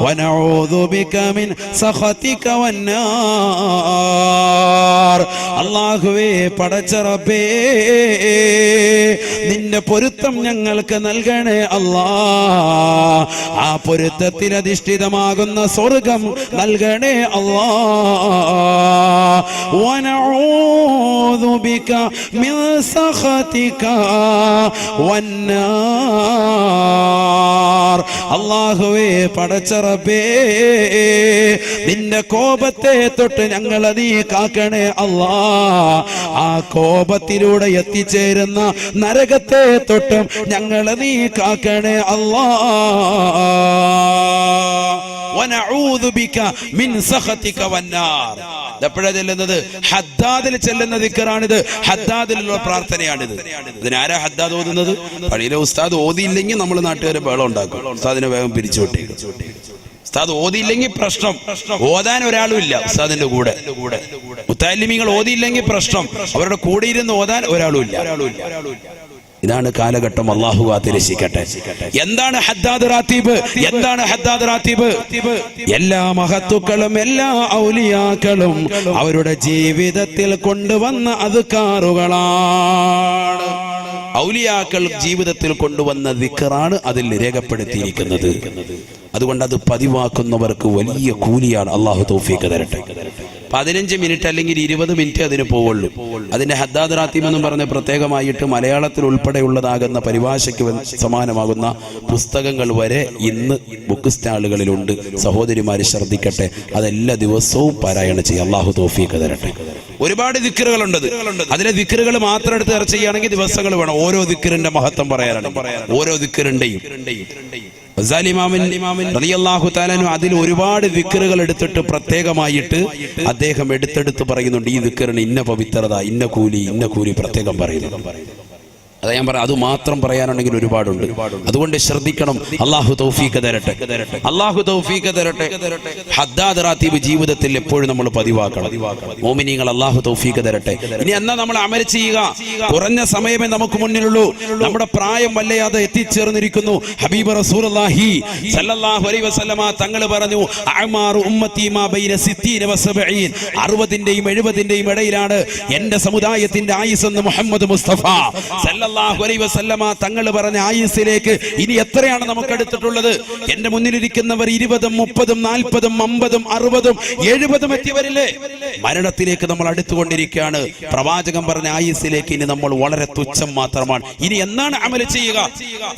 ونعوذ بك من سخطك والنار. അല്ലാഹുവേ പടച്ച റബ്ബേ, നിന്റെ പൊരുത്തം ഞങ്ങൾക്ക് നൽകണേ അല്ലാ. ആ പൊരുത്തത്തിൽ അധിഷ്ഠിതമാകുന്ന സ്വർഗം നൽകണേ അല്ലാ. വനഊദു ബിക മിൻ സഖതിക വന്നാർ. അല്ലാഹുവേ പടച്ച റബ്ബേ, നിന്റെ കോപത്തെ തൊട്ട് ഞങ്ങളെ നീ കാക്കണേ അല്ലാ. ആ കോപത്തിലൂടെ എത്തിച്ചേരുന്ന നരകത്തെ തൊട്ടും ഞങ്ങളെ നീ കാക്കണേ അല്ലാ. വനഊദു ബിക മിൻ സഖതിക വന്നാർ. എപ്പോഴാണ് ചെല്ലുന്നത്? ഹദ്ദാദിൽ ചെല്ലുന്ന ദിക്റാണിത്. ഹദ്ദാദിലുള്ള പ്രാർത്ഥനയാണിത്. ഇതിനാരാ ഹദ്ദാദ് ഓതുന്നത്? പള്ളിയിലെ ഉസ്താദ് ഓതിയില്ലെങ്കിൽ നമ്മൾ നാട്ടുകാരെ ബഹളം ഉണ്ടാക്കും. ഉസ്താദിനെ വേഗം പിരിച്ചു വിട്ടേക്കും. ഉസ്താദ് ഓതിയില്ലെങ്കിൽ പ്രശ്നം. ഓതാൻ ഒരാളും ഇല്ല ഉസ്താദിന്റെ കൂടെ. മുത്തഅല്ലിമീങ്ങൾ ഓതിയില്ലെങ്കിൽ പ്രശ്നം. അവരുടെ കൂടെ ഇരുന്ന് ഓതാൻ ഒരാളും ഇല്ല. ഇതാണ് കാലഘട്ടം. അല്ലാഹു കാത്തിരക്ഷിക്കട്ടെ. എന്താണ് ഹദ്ദാദ് റാത്തീബ്? എന്താണ് ഹദ്ദാദ് റാത്തീബ്? എല്ലാ മഹത്തുക്കളും എല്ലാ ഔലിയാക്കളും അവരുടെ ജീവിതത്തിൽ കൊണ്ടുവന്ന അദ്കാറുകളാണ്. ഔലിയാക്കൾ ജീവിതത്തിൽ കൊണ്ടുവന്ന ദിക്റാണ് അതിൽ രേഖപ്പെടുത്തിയിരിക്കുന്നത്. അതുകൊണ്ട് അത് പതിവാക്കുന്നവർക്ക് വലിയ കൂലിയാണ്. അല്ലാഹു തൗഫീഖ് തരട്ടെ. 15 മിനിറ്റ് അല്ലെങ്കിൽ 20 മിനിറ്റ് അതിന് പോവുള്ളൂ. അതിന്റെ ഹദ്ദാദ് റാത്തീബ് എന്ന് പറഞ്ഞ പ്രത്യേകമായിട്ട് മലയാളത്തിൽ ഉൾപ്പെടെയുള്ളതാകുന്ന പരിഭാഷയ്ക്ക് സമാനമാകുന്ന പുസ്തകങ്ങൾ വരെ ഇന്ന് ബുക്ക് സ്റ്റാളുകളിലുണ്ട്. സഹോദരിമാര് ശ്രദ്ധിക്കട്ടെ, അതെല്ലാ ദിവസവും പാരായണം ചെയ്യുക. അല്ലാഹു തൗഫീഖ് തരട്ടെ. ഒരുപാട് ദിക്റുകളുണ്ട്. അതിലെ ദിക്റുകൾ മാത്രം എടുത്ത് ചർച്ച ചെയ്യുകയാണെങ്കിൽ ദിവസങ്ങൾ വേണം. ഓരോ ദിക്റിന്റെ മഹത്വം പറയാനാണ്. ഓരോ ദിക്റിന്റെയും അതിൽ ഒരുപാട് ദിക്റുകൾ എടുത്തിട്ട് പ്രത്യേകമായിട്ട് അദ്ദേഹം എടുത്തെടുത്ത് പറയുന്നുണ്ട്. ഈ ദിക്റിന് ഇന്ന പവിത്രത, ഇന്ന കൂലി പ്രത്യേകം പറയുന്നു. അതാ ഞാൻ പറയാം, അത് മാത്രം പറയാനുണ്ടെങ്കിൽ ഒരുപാടുണ്ട്. അതുകൊണ്ട് ശ്രദ്ധിക്കണം. അല്ലാഹു തൗഫീഖ് തരട്ടെ. അല്ലാഹു തൗഫീഖ് തരട്ടെ. ഹദ്ദാദ് റാത്തീബ് ജീവിതത്തിൽ എപ്പോഴും നമ്മൾ പതിവാക്കണം. മോമിനീങ്ങൾ അല്ലാഹു തൗഫീഖ് തരട്ടെ. ഇനി എന്നാ നമ്മൾ അമൽ ചെയ്യുക? കുറഞ്ഞ സമയമേ നമുക്ക് മുന്നിലുള്ളൂ. നമ്മുടെ പ്രായം വല്ലാതെ എത്തിച്ചേർന്നിരിക്കുന്നു. ഹബീബ് റസൂലുള്ളാഹി സല്ലല്ലാഹു അലൈഹി വസല്ലമ തങ്ങൾ പറഞ്ഞു, അഅ്മാറു ഉമ്മത്തി മാ ബൈന 60 വ 70. 60ന്റെയും 70ന്റെയും ഇടയിലാണ് എന്റെ സമുദായത്തിന്റെ ആയുസ് എന്ന് മുഹമ്മദ് മുസ്തഫ സല്ലല്ലാഹു സല്ലല്ലാഹു അലൈഹി വസല്ലമ തങ്ങൾ പറഞ്ഞ ആയുസ്സിലേക്ക് ഇനി എത്രയാണ് നമുക്ക് എടുത്തിട്ടുള്ളത്? എന്റെ മുന്നിലിരിക്കുന്നവർ 20, 30, 40, 50, 60, 70 എത്തിയവരില്ലേ? മരണത്തിലേക്ക് നമ്മൾ അടുത്തുകൊണ്ടിരിക്കുകയാണ്. പ്രവാചകൻ പറഞ്ഞ ആയുസ്സിലേക്ക് ഇനി നമ്മൾ വളരെ തുച്ഛം മാത്രമാണ്. ഇനി എന്നാണ് അമൽ ചെയ്യുക?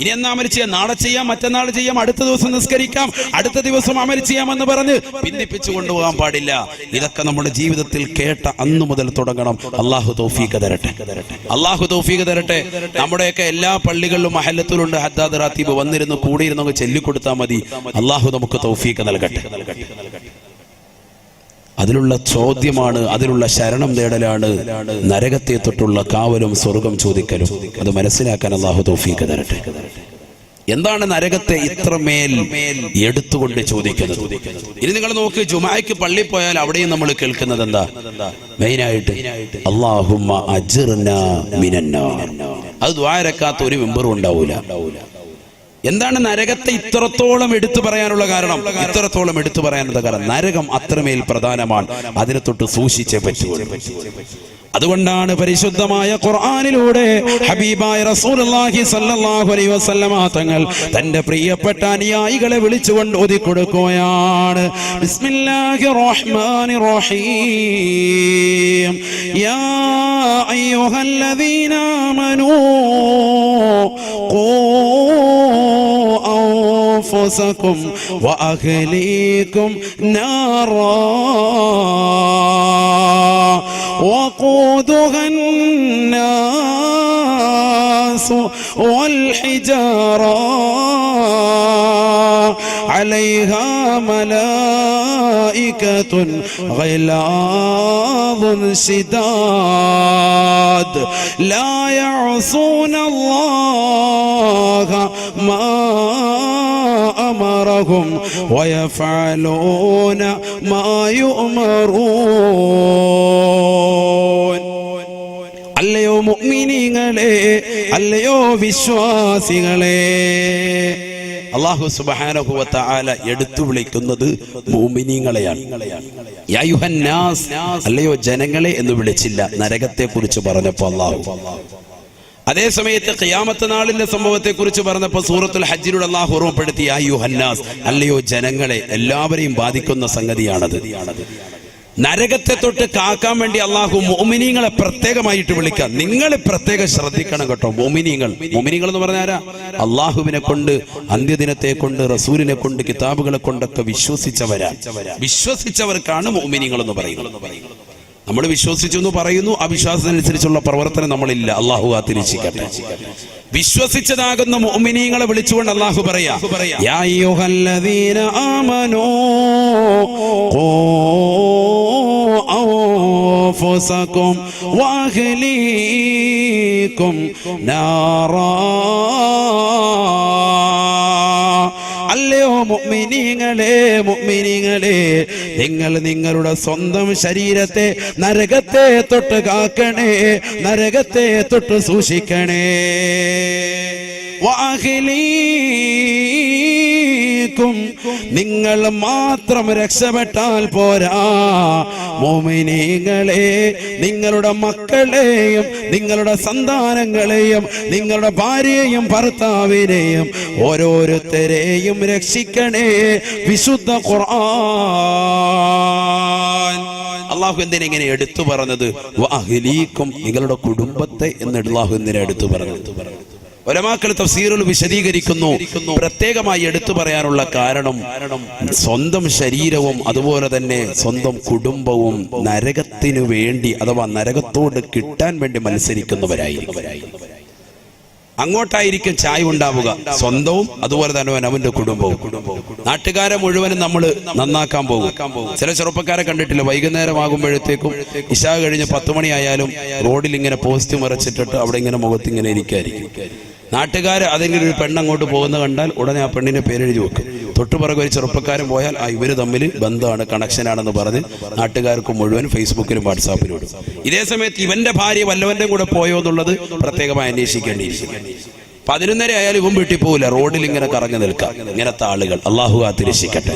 ഇനി എന്നാ അമൽ ചെയ്യാം? നാളെ ചെയ്യാം, മറ്റന്നാൾ ചെയ്യാം, അടുത്ത ദിവസം നിസ്കരിക്കാം, അടുത്ത ദിവസം അമൽ ചെയ്യാമെന്ന് പറഞ്ഞ് ഭിന്നിപ്പിച്ചു കൊണ്ടുപോകാൻ പാടില്ല. ഇതൊക്കെ നമ്മുടെ ജീവിതത്തിൽ കേട്ട അന്നു മുതൽ തുടങ്ങണം. അള്ളാഹു തൗഫീഖ് തരട്ടെ, അള്ളാഹു തൗഫീഖ് തരട്ടെ. നമ്മുടെയൊക്കെ എല്ലാ പള്ളികളിലും മഹല്ലത്തിലുണ്ട് ഹദ്ദാദ് റാത്തീബ്. വന്നിരുന്ന് കൂടിയിരുന്നൊക്കെ ചൊല്ലിക്കൊടുത്താൽ മതി. അള്ളാഹു നമുക്ക് തൗഫീഖ് നൽകട്ടെ. അതിലുള്ള ചോദ്യമാണ്, അതിലുള്ള ശരണം തേടലാണ് നരകത്തെ തൊട്ടുള്ള കാവലും സ്വർഗം ചോദിക്കലും. അത് മനസ്സിലാക്കാൻ അള്ളാഹു തൗഫീഖ് തരട്ടെ. എന്താണ് നരകത്തെ ഇത്രമേൽ എടുത്തുകൊണ്ട് ചോദിക്കുന്നത്? ഇനി നിങ്ങൾ നോക്ക്, ജുമായ്ക്ക് പള്ളി പോയാൽ അവിടെയും നമ്മൾ കേൾക്കുന്നത് എന്താ? മെയിനായിട്ട് അല്ലാഹുമ്മ അജ്ർനാ മിനന്നാർ. അത് ദുആ രക്കാത്ത ഒരു മെമ്പറും ഉണ്ടാവൂല. എന്താണ് നരകത്തെ ഇത്രത്തോളം എടുത്തു പറയാനുള്ള കാരണം? ഇത്രത്തോളം എടുത്തു പറയാനുള്ള കാരണം നരകം അത്രമേൽ പ്രധാനമാണ്. അതിനെ തൊട്ട് സൂക്ഷിച്ചേ പറ്റൂ. അതുകൊണ്ടാണ് പരിശുദ്ധമായ ഖുർആനിലൂടെ ഹബീബായ റസൂലുള്ളാഹി സ്വല്ലല്ലാഹു അലൈഹി വസല്ലമ തങ്ങൾ തന്റെ പ്രിയപ്പെട്ട അനുയായികളെ വിളിച്ചുകൊണ്ട് ഓതി കൊടുക്കുകയാണ്. ബിസ്മില്ലാഹിർ റഹ്മാനിർ റഹീം. യാ അയ്യുഹല്ലദീന ആമനൂ ഖൂ അൻഫുസകും വഅഹ്ലീകും നാറാ وقودها الناس والحجارة عليها ملائكة غلاظ شداد لا يعصون الله ما أمرهم ويفعلون ما يؤمرون. അല്ലയോ മുഅ്മിനീങ്ങളെ, അല്ലയോ വിശ്വാസികളെ, അല്ലാഹു സുബ്ഹാനഹു വ തആല എടുത്തു വിളിക്കുന്നത് മുഅ്മിനീങ്ങളെയാണ്. യാ അയ്യുഹന്നാസ്, അല്ലയോ ജനങ്ങളെ എന്ന് വിളിച്ചില്ല നരകത്തെ കുറിച്ച് പറഞ്ഞപ്പോൾ അല്ലാഹു. അതേ സമയത്ത് ഖിയാമത്ത് നാളിന്റെ സംഭവത്തെ കുറിച്ച് പറഞ്ഞപ്പോൾ സൂറത്തുൽ ഹജ്ജിലൂടെ അല്ലാഹു ഓർമ്മപ്പെടുത്തി യാ അയ്യുഹന്നാസ്, അല്ലയോ ജനങ്ങളെ. എല്ലാവരെയും ബാധിക്കുന്ന സംഗതിയാണത്. നരകത്തെ തൊട്ട് കാക്കാൻ വേണ്ടി അള്ളാഹു മുഅ്മിനീങ്ങളെ പ്രത്യേകമായിട്ട് വിളിക്കാം. നിങ്ങൾ പ്രത്യേകം ശ്രദ്ധിക്കണം കേട്ടോ. മുഅ്മിനീങ്ങൾ എന്ന് പറഞ്ഞാരാ? അള്ളാഹുവിനെ കൊണ്ട്, അന്ത്യദിനത്തെ കൊണ്ട്, റസൂലിനെ കൊണ്ട്, കിതാബുകളെ കൊണ്ടൊക്കെ വിശ്വസിച്ചവർക്കാണ് മുഅ്മിനീങ്ങൾ എന്ന് പറയുന്നത്. നമ്മൾ വിശ്വസിച്ചു എന്ന് പറയുന്നു, ആ വിശ്വാസത്തിനനുസരിച്ചുള്ള പ്രവർത്തനം നമ്മളില്ല. അള്ളാഹു കാത്തിരിക്കട്ടെ. വിശ്വസിച്ചതാകുന്ന മുഅ്മിനീങ്ങളെ വിളിച്ചുകൊണ്ട് അള്ളാഹു പറയാ, യാ അയ്യുഹല്ലദീന ആമനൂ ഖൂ അൻഫുസകും വഅഹ്ലീകും നാറാ. അല്ലയോ മുഅ്മിനീങ്ങളെ, നിങ്ങൾ നിങ്ങളുടെ സ്വന്തം ശരീരത്തെ നരകത്തെ തൊട്ട് കാക്കണേ, നരകത്തെ തൊട്ട് സൂക്ഷിക്കണേ. വഅഹ്ലീകും, നിങ്ങൾ മാത്രം രക്ഷപ്പെട്ടാൽ പോരാ. മുഅ്മിനീങ്ങളെ, നിങ്ങളുടെ മക്കളെയും നിങ്ങളുടെ സന്താനങ്ങളെയും നിങ്ങളുടെ ഭാര്യയെയും ഭർത്താവിനെയും ഓരോരുത്തരെയും രക്ഷിക്കണേ. വിശുദ്ധ ഖുർആൻ അല്ലാഹു എന്തിനെങ്ങനെ എടുത്തു പറഞ്ഞത്? വഅഹ്ലീകും, നിങ്ങളുടെ കുടുംബത്തെ എന്ന് അല്ലാഹു എന്തിനെ എടുത്തു പറഞ്ഞത്? ഉലമാക്കൾ തഫ്സീറുകൾ വിശദീകരിക്കുന്നു. പ്രത്യേകമായി എടുത്തു പറയാനുള്ള കാരണം സ്വന്തം ശരീരവും അതുപോലെ തന്നെ സ്വന്തം കുടുംബവും നരകത്തിനു വേണ്ടി അഥവാ നരകത്തോട് കിട്ടാൻ വേണ്ടി മത്സരിക്കുന്നവരായിരിക്കും. അങ്ങോട്ടായിരിക്കും ചായ ഉണ്ടാവുക. സ്വന്തവും അതുപോലെ തന്നെ അവന്റെ കുടുംബവും. നാട്ടുകാരെ മുഴുവനും നമ്മൾ നന്നാക്കാൻ പോകും. ചില ചെറുപ്പക്കാരെ കണ്ടിട്ടില്ല, വൈകുന്നേരം ആകുമ്പോഴത്തേക്കും ഇശാ കഴിഞ്ഞ് 10 മണിയായാലും റോഡിൽ ഇങ്ങനെ പോസ്റ്റ് മറച്ചിട്ടിട്ട് അവിടെ ഇങ്ങനെ മുഖത്തിങ്ങനെ ഇരിക്കായിരിക്കും. നാട്ടുകാര് അതെങ്കിലും ഒരു പെണ്ണങ്ങോട്ട് പോകുന്ന കണ്ടാൽ ഉടനെ ആ പെണ്ണിന്റെ പേരെഴുതി വെക്കും. തൊട്ടുപുറകെ ഒരു ചെറുപ്പക്കാരൻ പോയാൽ ഇവര് തമ്മിൽ ബന്ധമാണ്, കണക്ഷനാണെന്ന് പറഞ്ഞ് നാട്ടുകാർക്ക് മുഴുവൻ ഫേസ്ബുക്കിലും വാട്സാപ്പിലും ഇടും. ഇതേ സമയത്ത് ഇവന്റെ ഭാര്യ വല്ലവന്റെ കൂടെ പോയോ എന്നുള്ളത് പ്രത്യേകമായി അന്വേഷിക്കേണ്ടിയിരിക്കും. 11:30 ആയാലും ഇവൻ വീട്ടിൽ പോകില്ല, റോഡിൽ ഇങ്ങനെ കറങ്ങി നിൽക്കാം. ഇങ്ങനത്തെ ആളുകൾ അള്ളാഹു കാത്തിരക്ഷിക്കട്ടെ.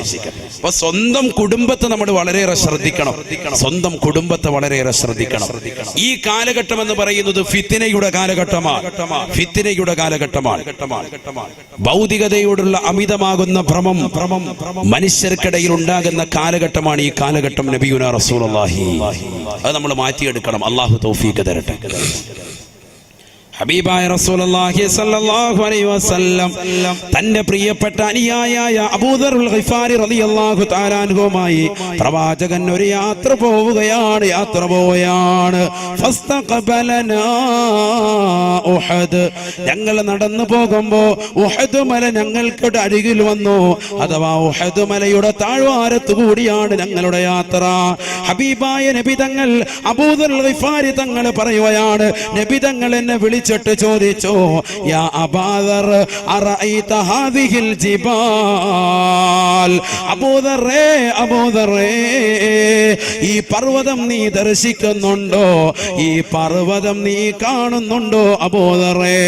അപ്പൊ സ്വന്തം കുടുംബത്തെ നമ്മൾ വളരെയേറെ ശ്രദ്ധിക്കണം. സ്വന്തം കുടുംബത്തെ വളരെയേറെ ശ്രദ്ധിക്കണം. ഈ കാലഘട്ടം എന്ന് പറയുന്നത് ഫിത്നയുടെ കാലഘട്ടമാണ്. ഫിത്നയുടെ കാലഘട്ടമാണ്. ഭൗതികതയോടുള്ള അമിതമാകുന്ന ഭ്രമം മനുഷ്യർക്കിടയിൽ ഉണ്ടാകുന്ന കാലഘട്ടമാണ് ഈ കാലഘട്ടം. നബിയുനാ റസൂലുള്ളാഹി അത് നമ്മൾ മാറ്റിയെടുക്കണം. അള്ളാഹു തൗഫീഖ് തരട്ടെ. ഹബീബായ റസൂലുള്ളാഹി സ്വല്ലല്ലാഹു അലൈഹി വസല്ലം തന്റെ പ്രിയപ്പെട്ട അനുയായിയായ അബൂദറുൽ ഗിഫാരി റളിയല്ലാഹു തആല അൻഹുമായി പ്രവാചകൻ ഒരു യാത്ര പോവുകയാണ്. ഫസ്തഖബലനാ ഉഹദ്. ഞങ്ങൾ നടന്നു പോകുമ്പോൾ ഉഹദ് മല ഞങ്ങൾക്ക് അരികിൽ വന്നു. അഥവാ ഉഹദ് മലയുടെ താഴ്വാരത്ത് കൂടിയാണ് ഞങ്ങളുടെ യാത്ര. ഹബീബായ നബി തങ്ങൾ അബൂദറുൽ ഗിഫാരി തങ്ങൾ പറയുകയാണ്, നബി തങ്ങൾ എന്നെ വിളിച്ചിട്ട് ചോദിച്ചു, യാ അബൂദർ അറഅയ്ത ഹാദിഹിൽ ജിബാൽ. അബൂദറേ ഈ പർവ്വതം നീ ദർശിക്കുന്നുണ്ടോ? ഈ പർവ്വതം നീ കാണുന്നുണ്ടോ അബൂദറേ?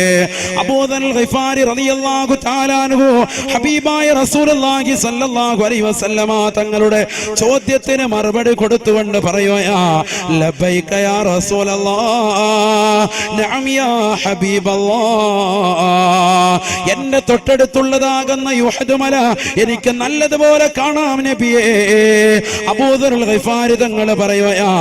അബൂദറുൽ ഗിഫാരി റളിയല്ലാഹു തആല അൻഹു ഹബീബായ റസൂലുള്ളാഹി സ്വല്ലല്ലാഹു അലൈഹി വസല്ലമ തങ്ങളുടെ ചോദ്യത്തിന് മറുപടി കൊടുത്തുകൊണ്ട് പറയുകയാ, ലബൈക യാ റസൂലല്ലാഹ്, നഅം യാ ഹബീബല്ലാഹ്. എന്റെ തൊട്ടടുത്തുള്ളതാകുന്ന ഉഹദ് മല എനിക്ക് നല്ലതുപോലെ കാണാം നബിയേ. അബൂദറുൽ ഗിഫാരി തങ്ങൾ പറയുകയാ,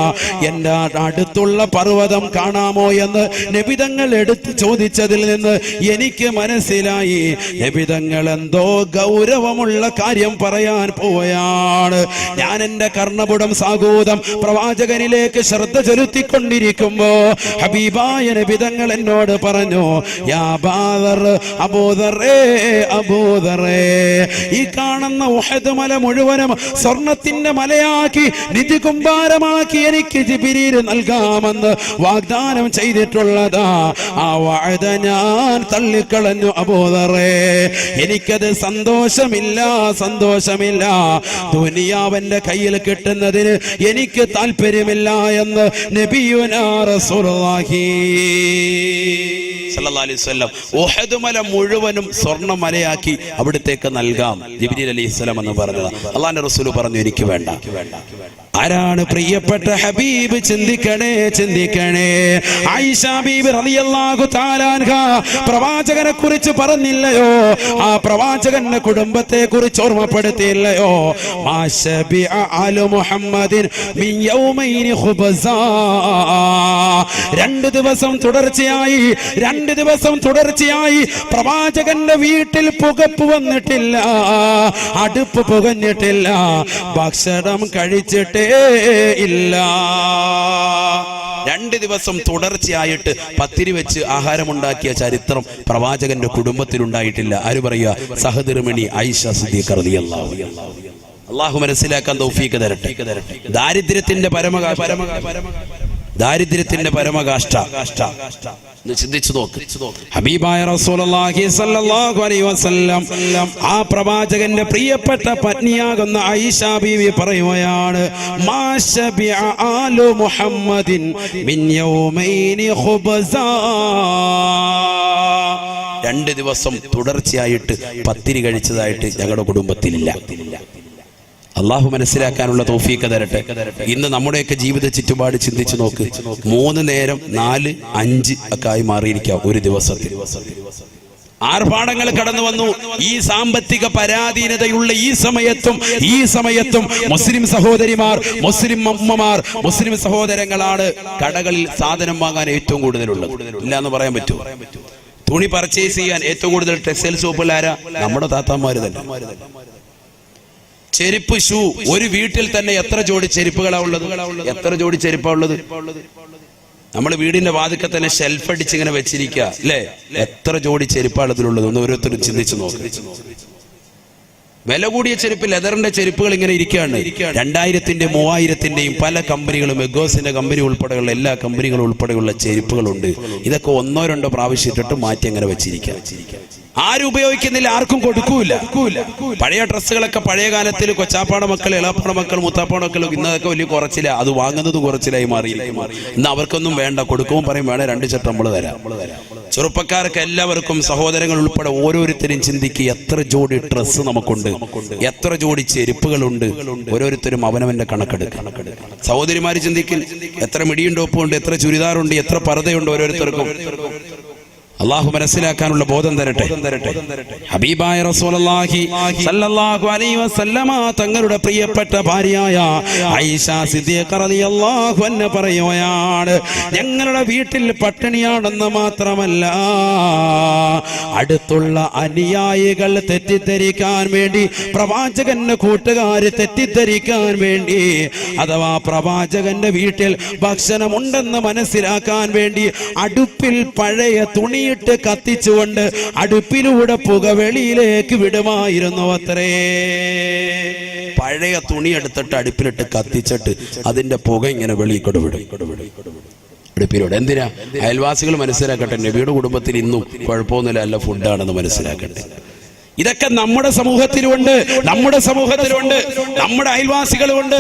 എന്റെ അടുത്തുള്ള പർവ്വതം കാണാമോ എന്ന് നബി തങ്ങൾ എടുത്ത് ചോദിച്ചതിൽ നിന്ന് എനിക്ക് മനസ്സിലായി, നബി തങ്ങൾ എന്തോ ഗൗരവമുള്ള കാര്യം പറയാൻ പോവുകയാണ്. ഞാൻ എന്റെ കർണപുടം സാഗൂതം പ്രവാചകനിലേക്ക് ശ്രദ്ധ ചെലുത്തിക്കൊണ്ടിരിക്കുമ്പോ ഹബീബായ നബി തങ്ങൾ എന്നോട് പറഞ്ഞു, യാ അബൂദറേ, ഈ കാണുന്ന ഉഹദ് മല മുഴുവനും സ്വർണത്തിന്റെ മലയാക്കി നിധി കുമ്പാരമാക്കി എനിക്ക് ജിബ്രീൽ നൽകാമെന്ന് വാഗ്ദാനം ചെയ്തിട്ടുള്ളതാ. ആ വഅദ ഞാൻ തള്ളിക്കളഞ്ഞു അബൂദറേ. എനിക്കത് സന്തോഷമില്ല. ദുനിയാവന്റെ കയ്യിൽ കിട്ടുന്നതിന് എനിക്ക് താല്പര്യമില്ല എന്ന് നബിയുനാ റസൂലുള്ളാഹി സല്ലല്ലാഹു അലൈഹി വസല്ലം ഉഹദ് മല മുഴുവനും സ്വർണ്ണ മലയാക്കി അവിടത്തേക്ക് നൽകാം ജിബ്രീൽ അലൈഹിസ്സലാം എന്ന് പറഞ്ഞത്. അല്ലാഹുവിന്റെ റസൂൽ പറഞ്ഞു, എനിക്ക് വേണ്ട. ആരാണ് പ്രിയപ്പെട്ട ഹബീബ്? ചിന്തിക്കണേ. ആയിഷ ബീബി റളിയല്ലാഹു തആല അൻഹ പ്രവാചകനെ കുറിച്ച് പറഞ്ഞില്ലയോ? ആ പ്രവാചകന്റെ കുടുംബത്തെ കുറിച്ച് ഓർമ്മപ്പെടുത്തിയില്ലയോ? മാശബിഅ ആലു മുഹമ്മദിൻ മിൻ യൗമൈനി ഖുബ്സാ. 2 ദിവസം തുടർച്ചയായി പ്രവാചകന്റെ വീട്ടിൽ പുകപ്പ് വന്നിട്ടില്ല, അടുപ്പ് പുകഞ്ഞിട്ടില്ല, ഭക്ഷണം കഴിച്ചിട്ടേ ഇല്ല. 2 ദിവസം തുടർച്ചയായിട്ട് പത്തിരി വെച്ച് ആഹാരമുണ്ടാക്കിയ ചരിത്രം പ്രവാചകന്റെ കുടുംബത്തിലുണ്ടായിട്ടില്ല. ആര് പറയുക? സഹധർമ്മിണി ആയിഷ സിദ്ദീഖ റളിയല്ലാഹു അൻഹ. അല്ലാഹു മനസ്സിലാക്കാൻ തൗഫീഖ് തരട്ടെ. ദാരിദ്ര്യത്തിന്റെ പരമകാഷ്ഠ ചിന്തിച്ചു നോക്ക്. ഹബീബായ റസൂലുള്ളാഹി സ്വല്ലല്ലാഹു അലൈഹി വസല്ലം ആ പ്രവാചകന്റെ പ്രിയപ്പെട്ട പത്നിയാകുന്ന ആയിഷ ബീവി പറയുകയാണ്, മാ ശബിഅ ആലു മുഹമ്മദിൻ മിൻ യൗമൈനി ഖുബ്സാ. 2 ദിവസം തുടർച്ചയായിട്ട് പത്തിരി കഴിച്ചതായിട്ട് ഞങ്ങളുടെ കുടുംബത്തിലില്ല. അള്ളാഹു മനസ്സിലാക്കാനുള്ള തൗഫീഖ് തരട്ടെ. ഇന്ന് നമ്മുടെയൊക്കെ ജീവിത ചുറ്റുപാട് ചിന്തിച്ചു നോക്ക്. 3 നേരം 4, 5 ഒക്കെ ആയി മാറിയിരിക്കാം ഒരു ദിവസത്തിൽ. ആർഭാടങ്ങൾ കടന്നു വന്നു. ഈ സാമ്പത്തിക പരാധീനതയുള്ള ഈ സമയത്തും മുസ്ലിം സഹോദരിമാർ, മുസ്ലിം അമ്മമാർ, മുസ്ലിം സഹോദരങ്ങളാണ് കടകളിൽ സാധനം വാങ്ങാൻ ഏറ്റവും കൂടുതലുള്ളത്. ഇല്ല എന്ന് പറയാൻ പറ്റുമോ? തുണി പർച്ചേസ് ചെയ്യാൻ ഏറ്റവും കൂടുതൽ ടെക്സ്റ്റൈൽ ഷോപ്പുകൾ ആരാ? നമ്മുടെ താത്താമാര് തന്നെ. ചെരുപ്പ്, ഷൂ, ഒരു വീട്ടിൽ തന്നെ എത്ര ജോഡി ചെരുപ്പുകളാ ഉള്ളത്? നമ്മൾ വീടിന്റെ വാതിൽക്കൽ തന്നെ ഷെൽഫ് അടിച്ച് ഇങ്ങനെ വെച്ചിരിക്കുക അല്ലേ? എത്ര ജോഡി ചെരുപ്പാണ് ഇതിലുള്ളത്? ഒന്ന് ഓരോരുത്തരും ചിന്തിച്ചു നോക്ക്. വില കൂടിയ ചെരുപ്പ്, ലെതറിന്റെ ചെരുപ്പുകൾ ഇങ്ങനെ ഇരിക്കുകയാണ്. 2000-ന്റെയും 3000-ന്റെയും പല കമ്പനികളും, എഗോസിന്റെ കമ്പനി ഉൾപ്പെടെയുള്ള എല്ലാ കമ്പനികളും ഉൾപ്പെടെയുള്ള ചെരുപ്പുകളുണ്ട്. ഇതൊക്കെ 1-2 പ്രാവശ്യം ഇട്ടിട്ട് മാറ്റി അങ്ങനെ വെച്ചിരിക്കുക. ആരും ഉപയോഗിക്കുന്നില്ല, ആർക്കും കൊടുക്കൂല. പഴയ ഡ്രസ്സുകളൊക്കെ പഴയ കാലത്തിൽ കൊച്ചാപ്പാട മക്കൾ, ഇളാപ്പാട മക്കൾ, മുത്താപ്പാട മക്കൾ ഇന്നതൊക്കെ വലിയ കുറച്ചില്ല. അത് വാങ്ങുന്നത് കുറച്ചിലായി മാറിയില്ല. ഇന്ന് അവർക്കൊന്നും വേണ്ട. കൊടുക്കുമ്പോൾ പറയും വേണേ 2 ചട്ടം നമ്മൾ തരാം. ചെറുപ്പക്കാർക്ക് എല്ലാവർക്കും സഹോദരങ്ങൾ ഉൾപ്പെടെ ഓരോരുത്തരും ചിന്തിക്കുക, എത്ര ജോഡി ഡ്രസ്സ് നമുക്കുണ്ട്, എത്ര ജോഡി ചെരുപ്പുകളുണ്ട്. ഓരോരുത്തരും അവനവന്റെ കണക്കെടുക്കും. സഹോദരിമാര് ചിന്തിക്കും, എത്ര മിടിയും ടോപ്പുണ്ട്, എത്ര ചുരിദാറുണ്ട്, എത്ര പർദ്ദയുണ്ട് ഓരോരുത്തർക്കും. അള്ളാഹു മനസ്സിലാക്കാനുള്ള ബോധം തരട്ടെ. ഹബീബായ റസൂലുള്ളാഹി സ്വല്ലല്ലാഹു അലൈഹി വസല്ലമ തങ്ങളുടെ പ്രിയപ്പെട്ട ഭാര്യയായ ആയിഷ സിദ്ദീഖ റളിയല്ലാഹു അൻഹ പറയുകയാണ്, ഞങ്ങളുടെ വീട്ടിൽ പട്ടിണിയാണെന്ന് മാത്രമല്ല, അടുത്തുള്ള അനുയായികൾ തെറ്റിദ്ധരിക്കാൻ വേണ്ടി, പ്രവാചകന്റെ കൂട്ടുകാര് തെറ്റിദ്ധരിക്കാൻ വേണ്ടി, അഥവാ പ്രവാചകന്റെ വീട്ടിൽ ഭക്ഷണമുണ്ടെന്ന് മനസ്സിലാക്കാൻ വേണ്ടി അടുപ്പിൽ പഴയ തുണി കത്തിച്ചുകൊണ്ട് അടുപ്പിലൂടെ പുക വെളിയിലേക്ക് വിടുമായിരുന്നു അത്രേ. പഴയ തുണി എടുത്തിട്ട് അടുപ്പിലിട്ട് കത്തിച്ചിട്ട് അതിന്റെ പുക ഇങ്ങനെ വെളിയിക്കൊണ്ട് വിടും അടുപ്പിലൂടെ. എന്തിനാ? അയൽവാസികൾ മനസ്സിലാക്കട്ടെ, നബിയുടെ കുടുംബത്തിൽ ഇന്നും കുഴപ്പമൊന്നുമില്ല, നല്ല ഫുഡാണെന്ന് മനസ്സിലാക്കട്ടെ. ഇതൊക്കെ നമ്മുടെ സമൂഹത്തിലുണ്ട്, നമ്മുടെ അയൽവാസികളുണ്ട്.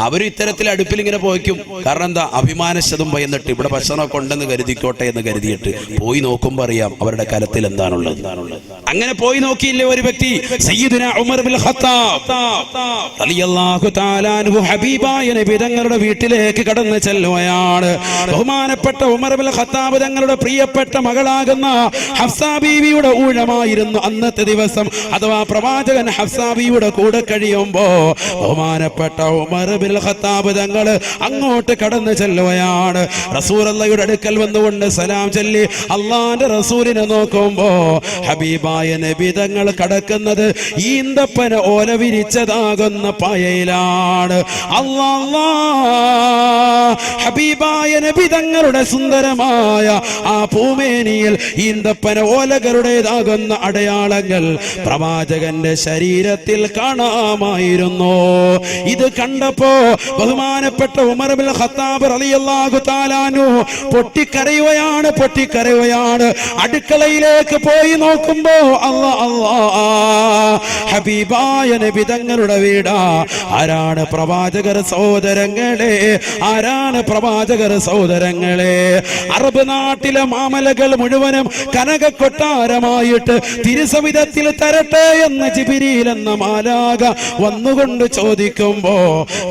അവരും ഇത്തരത്തിൽ അടുപ്പിൽ ഇങ്ങനെ പോയിക്കും. കാരണം എന്താ? അഭിമാനശതും ഭയന്നിട്ട് ഇവിടെ ഭക്ഷണമൊക്കെ ഉണ്ടെന്ന് കരുതിക്കോട്ടെ എന്ന് കരുതിയിട്ട് പോയി നോക്കുമ്പോൾ അറിയാം അവരുടെ കലത്തിൽ എന്താണുള്ളത്. അങ്ങനെ പോയി നോക്കിയില്ലേ ഒരു വ്യക്തി, സയ്യിദുനാ ഉമർ ബിൻ ഖത്താബ് റളിയല്ലാഹു തആല അൻഹു ഹബീബായ നബി തങ്ങളുടെ വീട്ടിലേക്ക് കടന്നു ചെല്ലുകയാണ്. ബഹുമാനപ്പെട്ട ഉമർ ബിൻ ഖത്താബ് തങ്ങളുടെ പ്രിയപ്പെട്ട മകളാകുന്ന ഹഫ്സ ബീവിയുടെ ഊഴമായിരുന്നു അന്നത്തെ ദിവസം. അഥവാ പ്രവാചകൻ ഹഫ്സ ബീവിയുടെ കൂടെ കഴിയുമ്പോ ബഹുമാനപ്പെട്ട ഉമർ ബിൻ ഖത്താബ് തങ്ങൾ അങ്ങോട്ട് കടന്നു ചെല്ലുകയാണ്. റസൂലുള്ളാഹിയുടെ അടുക്കൽ വന്നുകൊണ്ട് സലാം ചൊല്ലി അള്ളാന്റെ റസൂലിനെ നോക്കുമ്പോ ഹബീബായ നബി തങ്ങൾ കടക്കുന്നത് ഈന്തപ്പന ഓല വിരിച്ചതാകുന്ന പായയിലാണ്. അല്ലാ, ഹബീബായ നബി തങ്ങളുടെ സുന്ദരമായ ആ പൂമേനിയിൽ ഈന്തപ്പന ഓലകളുടേതാകുന്ന അടയാളങ്ങൾ പ്രവാചകന്റെ ശരീരത്തിൽ കാണാമായിരുന്നു. ഇത് കണ്ടപ്പോ ബഹുമാനപ്പെട്ട ഉമർ ബിൻ ഖത്താബ് റളിയല്ലാഹു തആല അൻഹു പൊട്ടിക്കരയുകയാണ്. അടുക്കളയിലേക്ക് പോയി നോക്കുമ്പോ ഹബീബായ നബി തങ്ങളുടെ വീടാ. ആരാണ് പ്രവാചകർ സഹോദരങ്ങളെ? അറബ് നാട്ടിലെ മാമലകൾ മുഴുവനും കനക കൊട്ടാരമായിട്ട് തിരുസവിധത്തിൽ തരട്ടെ എന്ന് ജിബ്രീൽ എന്ന മാലാഖ വന്നുകൊണ്ട് ചോദിക്കുമ്പോ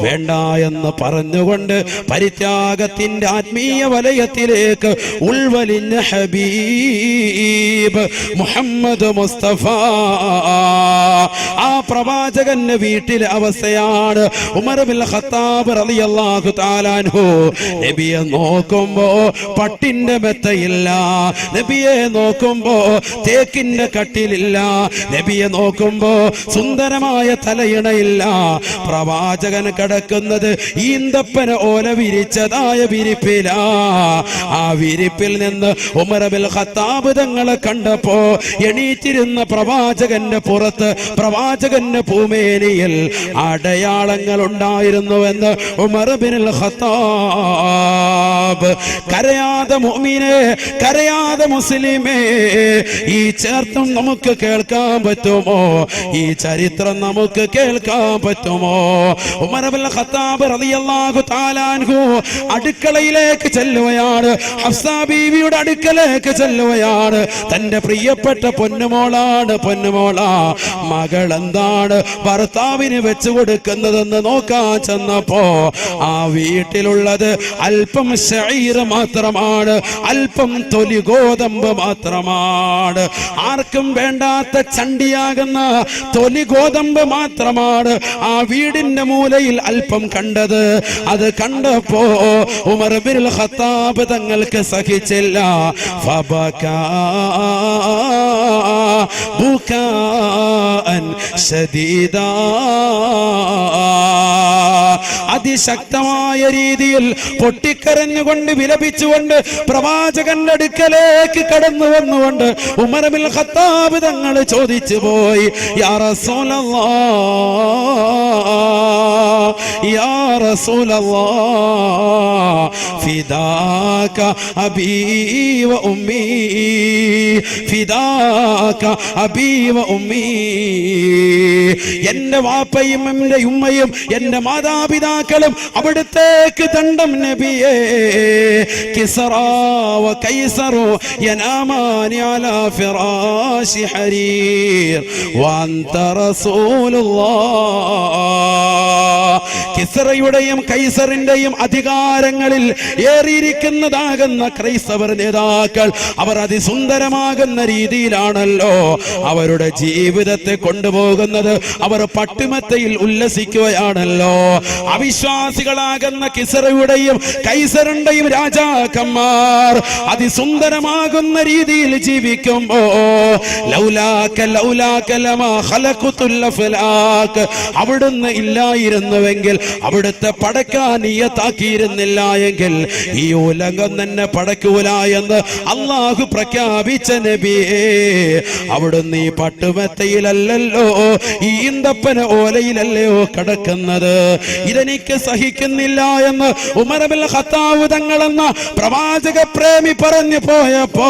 വേണ്ട എന്ന് പറഞ്ഞുകൊണ്ട് പരിത്യാഗത്തിന്റെ ആത്മീയ വലയത്തിലേക്ക് ഉൾവലിഞ്ഞ ഹബീബ് മുഹമ്മദ് മുസ്തഫ ആ പ്രവാചകന്റെ വീട്ടിലെ അവസ്ഥയാണ്. ഉമർ ബിൻ ഖത്താബ് റളിയല്ലാഹു തആല അൻഹു നബിയെ നോക്കുമ്പോ പട്ടിന്റെ മെത്തയില്ല, നബിയെ നോക്കുമ്പോ തേക്കിന്റെ കട്ടിലില്ല, നബിയെ നോക്കുമ്പോ സുന്ദരമായ തലയിണയില്ല. പ്രവാചകൻ കിടക്കുന്നത് ഈന്തപ്പന ഓല വിരിച്ചതായ വിരിപ്പിലാ. ആ വിരിപ്പിൽ നിന്ന് ഉമർ ബിൻ ഖത്താബ് തങ്ങളെ കണ്ടപ്പോ എണീറ്റിരുന്ന പ്രവാചകന്റെ പുറത്ത്, പ്രവാചകന്റെ പൂമേനിയിൽ അടയാളങ്ങൾ ഉണ്ടായിരുന്നുവെന്ന് ഉമർ ബിൻ ഖത്താബ്. കരയാതെ മുഅ്മിനേ, കരയാതെ മുസ്ലിമേ, ഈ ചേർത്തും നമുക്ക് കേൾക്കാൻ പറ്റുമോ? ഈ ചരിത്രം നമുക്ക് കേൾക്കാൻ പറ്റുമോ? ഉമർ ബിൻ ഖത്താബ് റളിയല്ലാഹു തആല അൻഹു അടുക്കളയിലേക്ക് ചെല്ലുകയാണ്. ഹഫ്സ ബീവിയുടെ അടുക്കലേക്ക് ചെല്ലുകയാണ്. തന്റെ പ്രിയപ്പെട്ട പൊന്നുമോളാണ്. മകൾ എന്താണ് ഭർത്താവിന് വെച്ചു കൊടുക്കുന്നതെന്ന് നോക്കാൻ ചെന്നപ്പോ ആ വീട്ടിലുള്ളത് അല്പം ശഈർ മാത്രമാണ്, അല്പം തൊലി ഗോതമ്പ് മാത്രമാണ്. ആർക്കും വേണ്ടാത്ത ചണ്ടിയാകുന്ന തൊലി ഗോതമ്പ് മാത്രമാണ് ആ വീടിന്റെ മൂലയിൽ അല്പം കണ്ടത്. അത് കണ്ടപ്പോ ഉമർ ബിൻ ഖത്താബ് തങ്ങൾക്ക് സഹിച്ചില്ല. ഫബകാ ബുകാഅൻ ശദീദാ, അതിശക്തമായ രീതിയിൽ പൊട്ടിക്കരഞ്ഞുകൊണ്ട് വിലപിച്ചുകൊണ്ട് പ്രവാചകന്റെ അടുക്കലേക്ക് കടന്നു വന്നുകൊണ്ട് ഉമർ ബിൻ ഖത്താബ് തങ്ങൾ ചോദിച്ചു പോയി, യാ റസൂലല്ലാഹ്, യാ റസൂലല്ലാഹ് ഫിദാക അബീ വ ഉമ്മീ ഫിദാക അബീ വ ഉമ്മീ. എന്റെ വാപ്പയും എന്റെ ഉമ്മയും എന്റെ മാതാപിതാക്കളും അവിടുത്തേക്ക് ദണ്ഡം നബിയേ. കിസ്റാ വ കൈസറു യനാമാനി അലാ ഫിറാശി ഹരീർ വ അൻത റസൂലുള്ളാഹ്. കിസ്റയുടെയും കൈസറിന്റെയും അധികാരങ്ങളിൽ ഏറിയിരിക്കുന്നതാകുന്ന ക്രൈസ്തവർ നേതാക്കൾ അവർ അതിസുന്ദരമാകുന്ന രീതിയിലാണല്ലോ അവരുടെ ജീവിതത്തെ കൊണ്ടുപോകുന്നത്. അവർ പട്ടുമെത്തയിൽ ഉല്ലസിക്കുകയാണല്ലോ. അവിശ്വാസികളാകുന്ന കിസ്റയുടെയും കൈസറിന്റെയും രാജാക്കന്മാർ അതിസുന്ദരമാകുന്ന രീതിയിൽ ജീവിക്കുമ്പോ ലൗലാക ലൗലാക ലമാ ഖലഖതുൽ അഫ്ലാഖ്, അവിടുന്ന് ഇല്ലായിരുന്നുവെങ്കിൽ, അവിടുത്തെ പടക്കാൻ നിയത്താക്കിയിരുന്നില്ല എങ്കിൽ ഈ ഉലകം തന്നെ പടക്കൂല എന്ന് അള്ളാഹു പ്രഖ്യാപിച്ച നബിയേ, അവിടുന്ന് ഈ പട്ടുമെത്തയിലല്ലോ ഈ ഈന്തപ്പന ഓലയിലല്ലയോ കിടക്കുന്നത്. ഇതെനിക്ക് സഹിക്കുന്നില്ല എന്ന് ഉമർ ഇബ്നുൽ ഖത്താബ് തങ്ങളെന്ന പ്രവാചക പ്രേമി പറഞ്ഞു പോയപ്പോ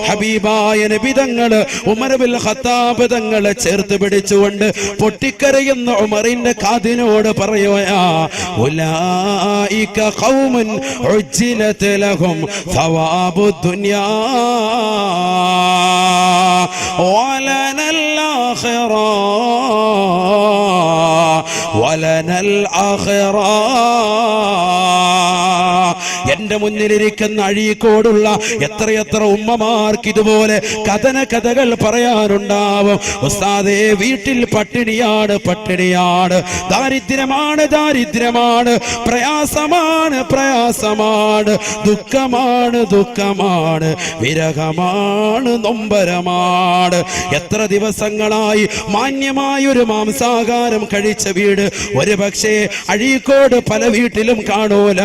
ഹബീബായ നബി തങ്ങള് ഉമർ ഇബ്നുൽ ഖത്താബ് തങ്ങളെ ചേർത്ത് പിടിച്ചുകൊണ്ട് പൊട്ടിക്കരയുന്ന ഉമറിന്റെ കാതിനോട് പറയുകയാ, ഉലൈക ഖൗമുൻ ഉജ്ജിലത് ലഹും സവാബുദ് ദുനിയാ വലനൽ ആഖിറ വലനൽ ആഖിറ. എന്റെ മുന്നിലിരിക്കുന്ന അഴീക്കോടുള്ള എത്രയെത്ര ഉമ്മമാർക്ക് ഇതുപോലെ കഥകൾ പറയാനുണ്ടാവും. ഉസ്താദേ, വീട്ടിൽ പട്ടിണിയാണ്, ദാരിദ്ര്യമാണ്, പ്രയാസമാണ്, ദുഃഖമാണ്, വിരഹമാണ്, നൊമ്പരമാണ്. എത്ര ദിവസങ്ങളായി മാന്യമായൊരു മാംസാഹാരം കഴിച്ച വീട് ഒരു പക്ഷേ അഴീക്കോട് പല വീട്ടിലും കാണൂല.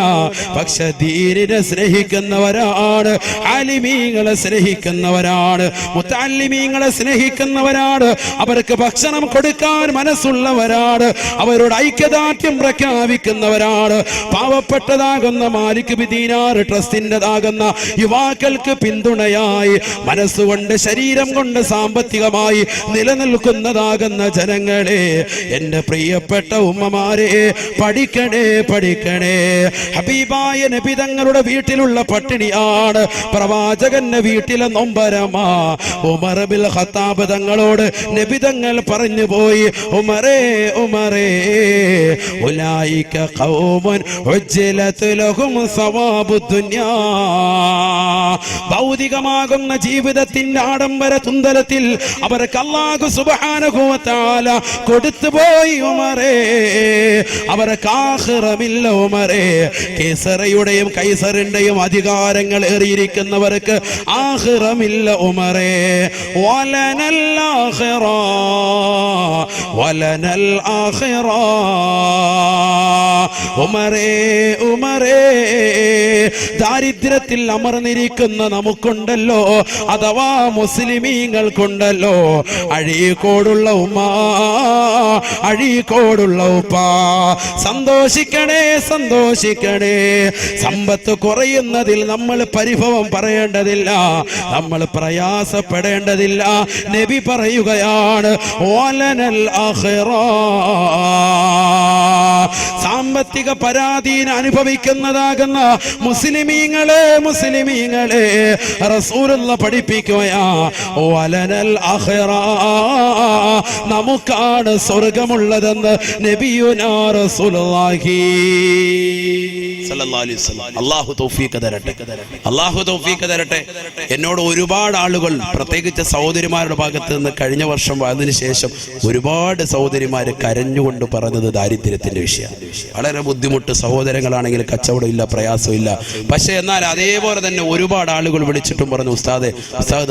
പക്ഷെ ദീനിനെ സ്നേഹിക്കുന്നവരാണ്, ആലിമീങ്ങളെ സ്നേഹിക്കുന്നവരാണ്, മുത്തഅല്ലിമീങ്ങളെ സ്നേഹിക്കുന്നവരാണ്, അവർക്ക് ഭക്ഷണം കൊടുക്കാൻ മനസ്സുള്ളവരാണ്, അവരോട് ഐക്യദാർഢ്യം പ്രഖ്യാപിക്കുന്നവരാണ്. പാവപ്പെട്ടതാകുന്ന മാലിക് ബിൻ ദീനാർ ട്രസ്റ്റിൻ്റെതാകുന്ന യുവാക്കൾക്ക് പിന്തുണയായി മനസ്സുകൊണ്ട് ശരീരം കൊണ്ട് സാമ്പത്തികമായി നിലനിൽക്കുന്നതാകുന്ന ജനങ്ങളെ, എന്റെ പ്രിയപ്പെട്ട ഉമ്മമാരെ, പഠിക്കണേ. ഹബീബായ നബി തങ്ങളുടെ വീട്ടിലുള്ള പട്ടിണിയാണ്, പ്രവാചകന്റെ വീട്ടിലെ നൊമ്പരമാ. ഉമർ ഇബ്നുൽ ഖത്താബ് തങ്ങളോട് നബി തങ്ങൾ പറഞ്ഞു പോയി, ഉമറേ ഉലൈക ഖൗമുൻ ഉജ്ജിലത് ലഹും സവാബുദ് ദുനിയാ. ഭൗതികമാകുന്ന ജീവിതത്തിന്റെ ആഡംബര തുന്തലത്തിൽ അവർക്ക് അല്ലാഹു സുബ്ഹാനഹു വ തആല കൊടുത്തുപോയി ഉമറേ. അവർക്ക് ആഖിറമില്ല ഉമറേ. കിസ്റയുടെയും കൈസറിന്റെയും അധികാരങ്ങൾ ഏറിയിരിക്കുന്നവർക്ക് ആഖിറമില്ല ഉമറേ. വലനൽ ആഖിറ വലനൽ ആഖിറ. ഉമറേ, ദാരിദ്ര്യത്തിൽ അമർന്നിരിക്കുന്ന നമുക്കുണ്ടല്ലോ, അഥവാ മുസ്ലിമീങ്ങൾക്കുണ്ടല്ലോ, അഴീക്കോടുള്ള ഉമ്മ, അഴീക്കോടുള്ള ഉപ്പ, സന്തോഷിക്കണേ. സമ്പത്ത് കുറയുന്നതിൽ നമ്മൾ പരിഭവം പറയേണ്ടതില്ല, നമ്മൾ പ്രയാസപ്പെടേണ്ടതില്ല. നബി പറയുകയാണ്, വലനൽ ആഖിറ. സാമ്പത്തിക പരാധീന അനുഭവിക്കുന്നതാകുന്ന മുസ്ലിമീങ്ങളെ റസൂലുള്ള പഠിപ്പിക്കുകയാ, വലനൽ ആഖിറ, നമുക്കാണ് സ്വർഗമുള്ളതെന്ന് നബിയുനാ റസൂലുള്ളാഹി സല്ലല്ലാഹു അലൈഹി വസല്ലം. അല്ലാഹു തൗഫീഖ് തരട്ടെ. എന്നോട് ഒരുപാട് ആളുകൾ, പ്രത്യേകിച്ച് സഹോദരിമാരുടെ ഭാഗത്ത് നിന്ന് കഴിഞ്ഞ വർഷം വന്നതിന് ശേഷം ഒരുപാട് സഹോദരിമാര് കരഞ്ഞുകൊണ്ട് പറഞ്ഞത് ദാരിദ്ര്യത്തിന്റെ വിഷയം. വളരെ ബുദ്ധിമുട്ട്, സഹോദരങ്ങളാണെങ്കിൽ കച്ചവടമില്ല, പ്രയാസമില്ല. പക്ഷെ എന്നാൽ അതേപോലെ തന്നെ ഒരുപാട് ആളുകൾ വിളിച്ചിട്ടും പറഞ്ഞു, ഉസ്താദ്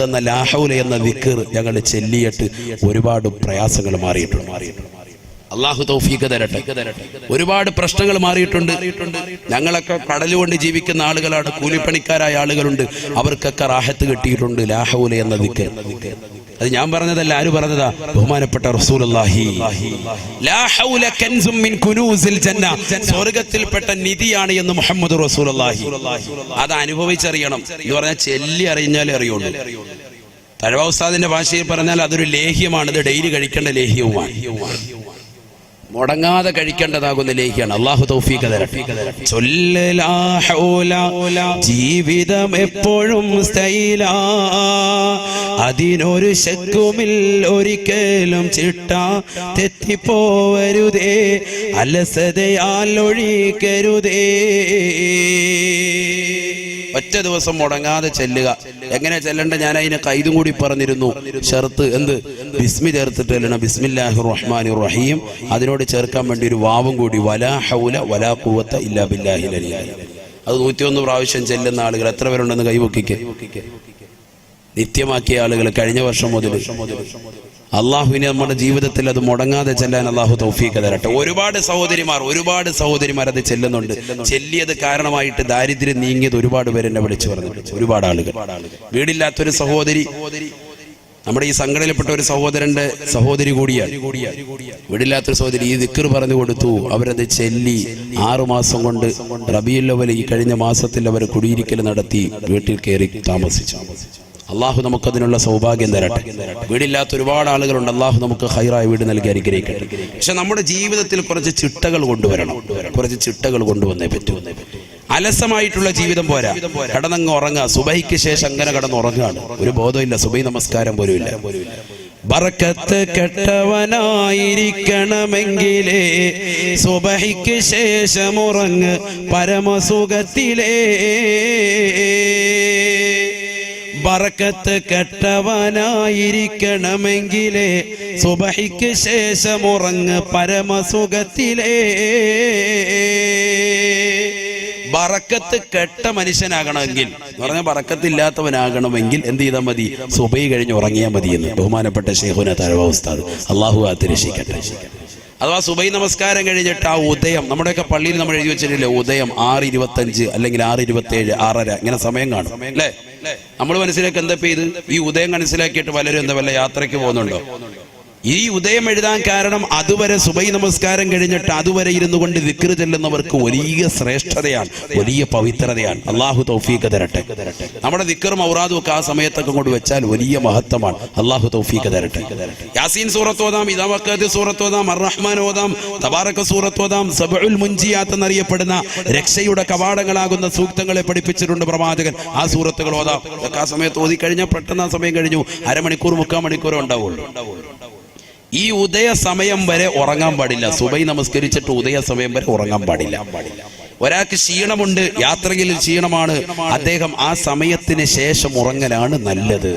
എന്ന ലാ ഹൗല എന്ന ദിക്ർ ഞങ്ങൾ ചെല്ലിയിട്ട് ഒരുപാട് പ്രയാസങ്ങൾ മാറിയിട്ടുണ്ട്. അള്ളാഹു തൗഫീഖ് തരട്ടെ. ഒരുപാട് പ്രശ്നങ്ങൾ മാറിയിട്ടുണ്ട്. ഞങ്ങളൊക്കെ കടലുകൊണ്ട് ജീവിക്കുന്ന ആളുകളാണ്, കൂലിപ്പണിക്കാരായ ആളുകളുണ്ട്. അവർക്കൊക്കെ റാഹത്ത് കിട്ടിയിട്ടുണ്ട്. ലാ ഹൗല എന്ന ദിക്ർ. അത് ഞാൻ പറഞ്ഞതല്ല, ആര് പറഞ്ഞതാ? ബഹുമാനപ്പെട്ട റസൂലുള്ളാഹി. ലാ ഹൗല കൻസും മിൻ കുനൂസിൽ ജന്ന, സ്വർഗ്ഗത്തിൽപ്പെട്ട നിധിയാണ് എന്ന് മുഹമ്മദ് റസൂലുള്ളാഹി. അത് അനുഭവിച്ചറിയണം എന്ന് പറഞ്ഞാൽ ചെല്ലി അറിഞ്ഞാലേ അറിയുള്ളൂ. തഴവ ഉസ്താദിന്റെ ഭാഷയിൽ പറഞ്ഞാൽ അതൊരു ലേഹ്യമാണ്. ഇത് ഡെയിലി കഴിക്കേണ്ട ലേഹ്യവുമാണ്, മുടങ്ങാതെ കഴിക്കേണ്ടതാകുന്ന ലേഖ്യാണ്. അള്ളാഹു തൗഫീഖ് തരട്ടെ. ജീവിതം എപ്പോഴും സ്റ്റൈലാ, അതിനൊരു ശക്കുമിൽ ഒരിക്കലും ചിട്ട തെറ്റിപ്പോവരുതേ, അലസതയാൽ ഒഴിക്കരുതേ. ഒറ്റ ദിവസം മുടങ്ങാതെ ചെല്ലുക. എങ്ങനെ ചെല്ലണ്ട? ഞാൻ അതിനെ കൈതും കൂടി പറഞ്ഞിരുന്നു. ഷർത്ത് എന്ത്? ബിസ്മി ചേർത്തിട്ട് ചെല്ലണം. ബിസ്മില്ലാഹിർ റഹ്മാനിർ റഹീം. അതിനോട് ചേർക്കാൻ വേണ്ടി ഒരു വാവും കൂടി, വലാ ഹൗല വലാ ഖുവത ഇല്ലാ ബില്ലാഹിൽ അലിയ്യിൽ അസീം. അത് 101 പ്രാവശ്യം ചെല്ലുന്ന ആളുകൾ എത്ര പേരുണ്ടെന്ന് കൈവക്കിക്ക്. നിത്യമാക്കിയ ആളുകൾ കഴിഞ്ഞ വർഷം മുതൽ. അള്ളാഹുവിനെ നമ്മുടെ ജീവിതത്തിൽ അത് മുടങ്ങാതെ ചെല്ലാൻ അള്ളാഹു തൗഫീഖ് തരട്ടെ. ഒരുപാട് സഹോദരിമാർ അത് ചെല്ലുന്നുണ്ട്. ചെല്ലിയത് കാരണമായിട്ട് ദാരിദ്ര്യം നീങ്ങിയത് ഒരുപാട് പേര് എന്നെ വിളിച്ചു പറഞ്ഞിട്ടുണ്ട്. ഒരുപാട് ആളുകൾ. വീടില്ലാത്തൊരു സഹോദരി, നമ്മുടെ ഈ സംഘടനയിൽപ്പെട്ട ഒരു സഹോദരന്റെ സഹോദരി കൂടിയാണ്. വീടില്ലാത്തൊരു സഹോദരി ഈ ദിക്ർ പറഞ്ഞു കൊടുത്തു. അവരത് ചെല്ലി 6 മാസം കൊണ്ട് റബീഉൽ അവ്വൽ ഈ കഴിഞ്ഞ മാസത്തിൽ അവർ കുടിയിരിക്കൽ നടത്തി വീട്ടിൽ കയറി താമസിച്ചു. അള്ളാഹു നമുക്കതിനുള്ള സൗഭാഗ്യം തരട്ടെ. വീടില്ലാത്ത ഒരുപാട് ആളുകളുണ്ട്. അള്ളാഹു നമുക്ക് ഹൈറായ വീട് നൽകി അനുഗ്രഹിക്കട്ടെ. പക്ഷെ നമ്മുടെ ജീവിതത്തിൽ കുറച്ച് ചിട്ടകൾ കൊണ്ടുവരണം. കുറച്ച് ചിട്ടകൾ കൊണ്ടുവന്നേ പറ്റൂ. അലസമായിട്ടുള്ള ജീവിതം പോരാ. കടന്നങ്ങ് ഉറങ്ങുക. സുബഹിക്ക് ശേഷം അങ്ങനെ കടന്നുറങ്ങുകയാണ്. ഒരു ബോധമില്ല. സുബഹി നമസ്കാരം പോലും ഇല്ല. ബറക്കത്ത് കെട്ടവനായിരിക്കണമെങ്കിലേ സുബഹിക്ക് ശേഷം ഉറങ്ങ് പരമസുഖത്തിലേ. ബറക്കത്ത് കെട്ടവനായിരിക്കണമെങ്കിലേ സുബഹിക്ക് ശേഷം ഉറങ്ങ് പരമസുഖത്തിലേ. ബറക്കത്ത് കെട്ട മനുഷ്യനാകണമെങ്കിൽ എന്ന് പറഞ്ഞാൽ ബറക്കത്തില്ലാത്തവനാകണമെങ്കിൽ എന്ത് ചെയ്താൽ മതി? സുബഹി കഴിഞ്ഞ് ഉറങ്ങിയാൽ മതി എന്ന് ബഹുമാനപ്പെട്ട ശൈഖുനാ തഴവ ഉസ്താദ്, അള്ളാഹു കാത്തിരക്ഷിക്കട്ടെ. അഥവാ സുബഹി നമസ്കാരം കഴിഞ്ഞിട്ട് ആ ഉദയം, നമ്മുടെയൊക്കെ പള്ളിയിൽ നമ്മൾ എഴുതി വെച്ചിട്ടില്ലേ, ഉദയം 6:25 അല്ലെങ്കിൽ 6:27, 6:30 ഇങ്ങനെ സമയം കാണും അല്ലേ? നമ്മൾ മനസ്സിലാക്കി എന്താ ഇത്? ഈ ഉദയം മനസ്സിലാക്കിയിട്ട് പലരും എന്താ വല്ല യാത്രയ്ക്ക് പോകുന്നുണ്ടോ? ഈ ഉദയം എഴുതാൻ കാരണം അതുവരെ സുബഹി നമസ്കാരം കഴിഞ്ഞിട്ട് അതുവരെ ഇരുന്നു കൊണ്ട് ദിക്ർ ചെല്ലുന്നവർക്ക് വലിയ ശ്രേഷ്ഠതയാണ്, വലിയ പവിത്രതയാണ്. അള്ളാഹു തൗഫീഖ് തരട്ടെ. നമ്മുടെ ദിക്റും ഔറാദും ഒക്കെ ആ സമയത്തൊക്കെ കൊണ്ട് വെച്ചാൽ വലിയ മഹത്വമാണ്. അള്ളാഹു തൗഫീഖ് തരട്ടെ. യാസീൻ സൂറത്ത് ഓതാം, ഇദാ വഖഅത് സൂറത്ത് ഓതാം, അർ-റഹ്മാൻ ഓതാം, തബാറക സൂറത്ത് ഓതാം. സബഉൽ മുൻജിയാത്ത് എന്നറിയപ്പെടുന്ന രക്ഷയുടെ കവാടങ്ങളാകുന്ന സൂക്തങ്ങളെ പഠിപ്പിച്ചിട്ടുണ്ട് പ്രവാചകൻ. ആ സൂറത്തുകൾ ഓതാം. ആ സമയത്ത് ഓതി കഴിഞ്ഞാൽ പെട്ടെന്ന് ആ സമയം കഴിഞ്ഞു. അരമണിക്കൂർ 3/4 മണിക്കൂറേ ഉണ്ടാവുള്ളൂ. ഈ ഉദയ സമയം വരെ ഉറങ്ങാൻ പാടില്ല. സുബഹി നമസ്കരിച്ചിട്ട് ഉദയ സമയം വരെ ഉറങ്ങാൻ പാടില്ല. ഒരാൾക്ക് ക്ഷീണമുണ്ട്, യാത്രയിൽ ക്ഷീണമാണ്, അദ്ദേഹം ആ സമയത്തിന് ശേഷം ഉറങ്ങലാണ് നല്ലത്.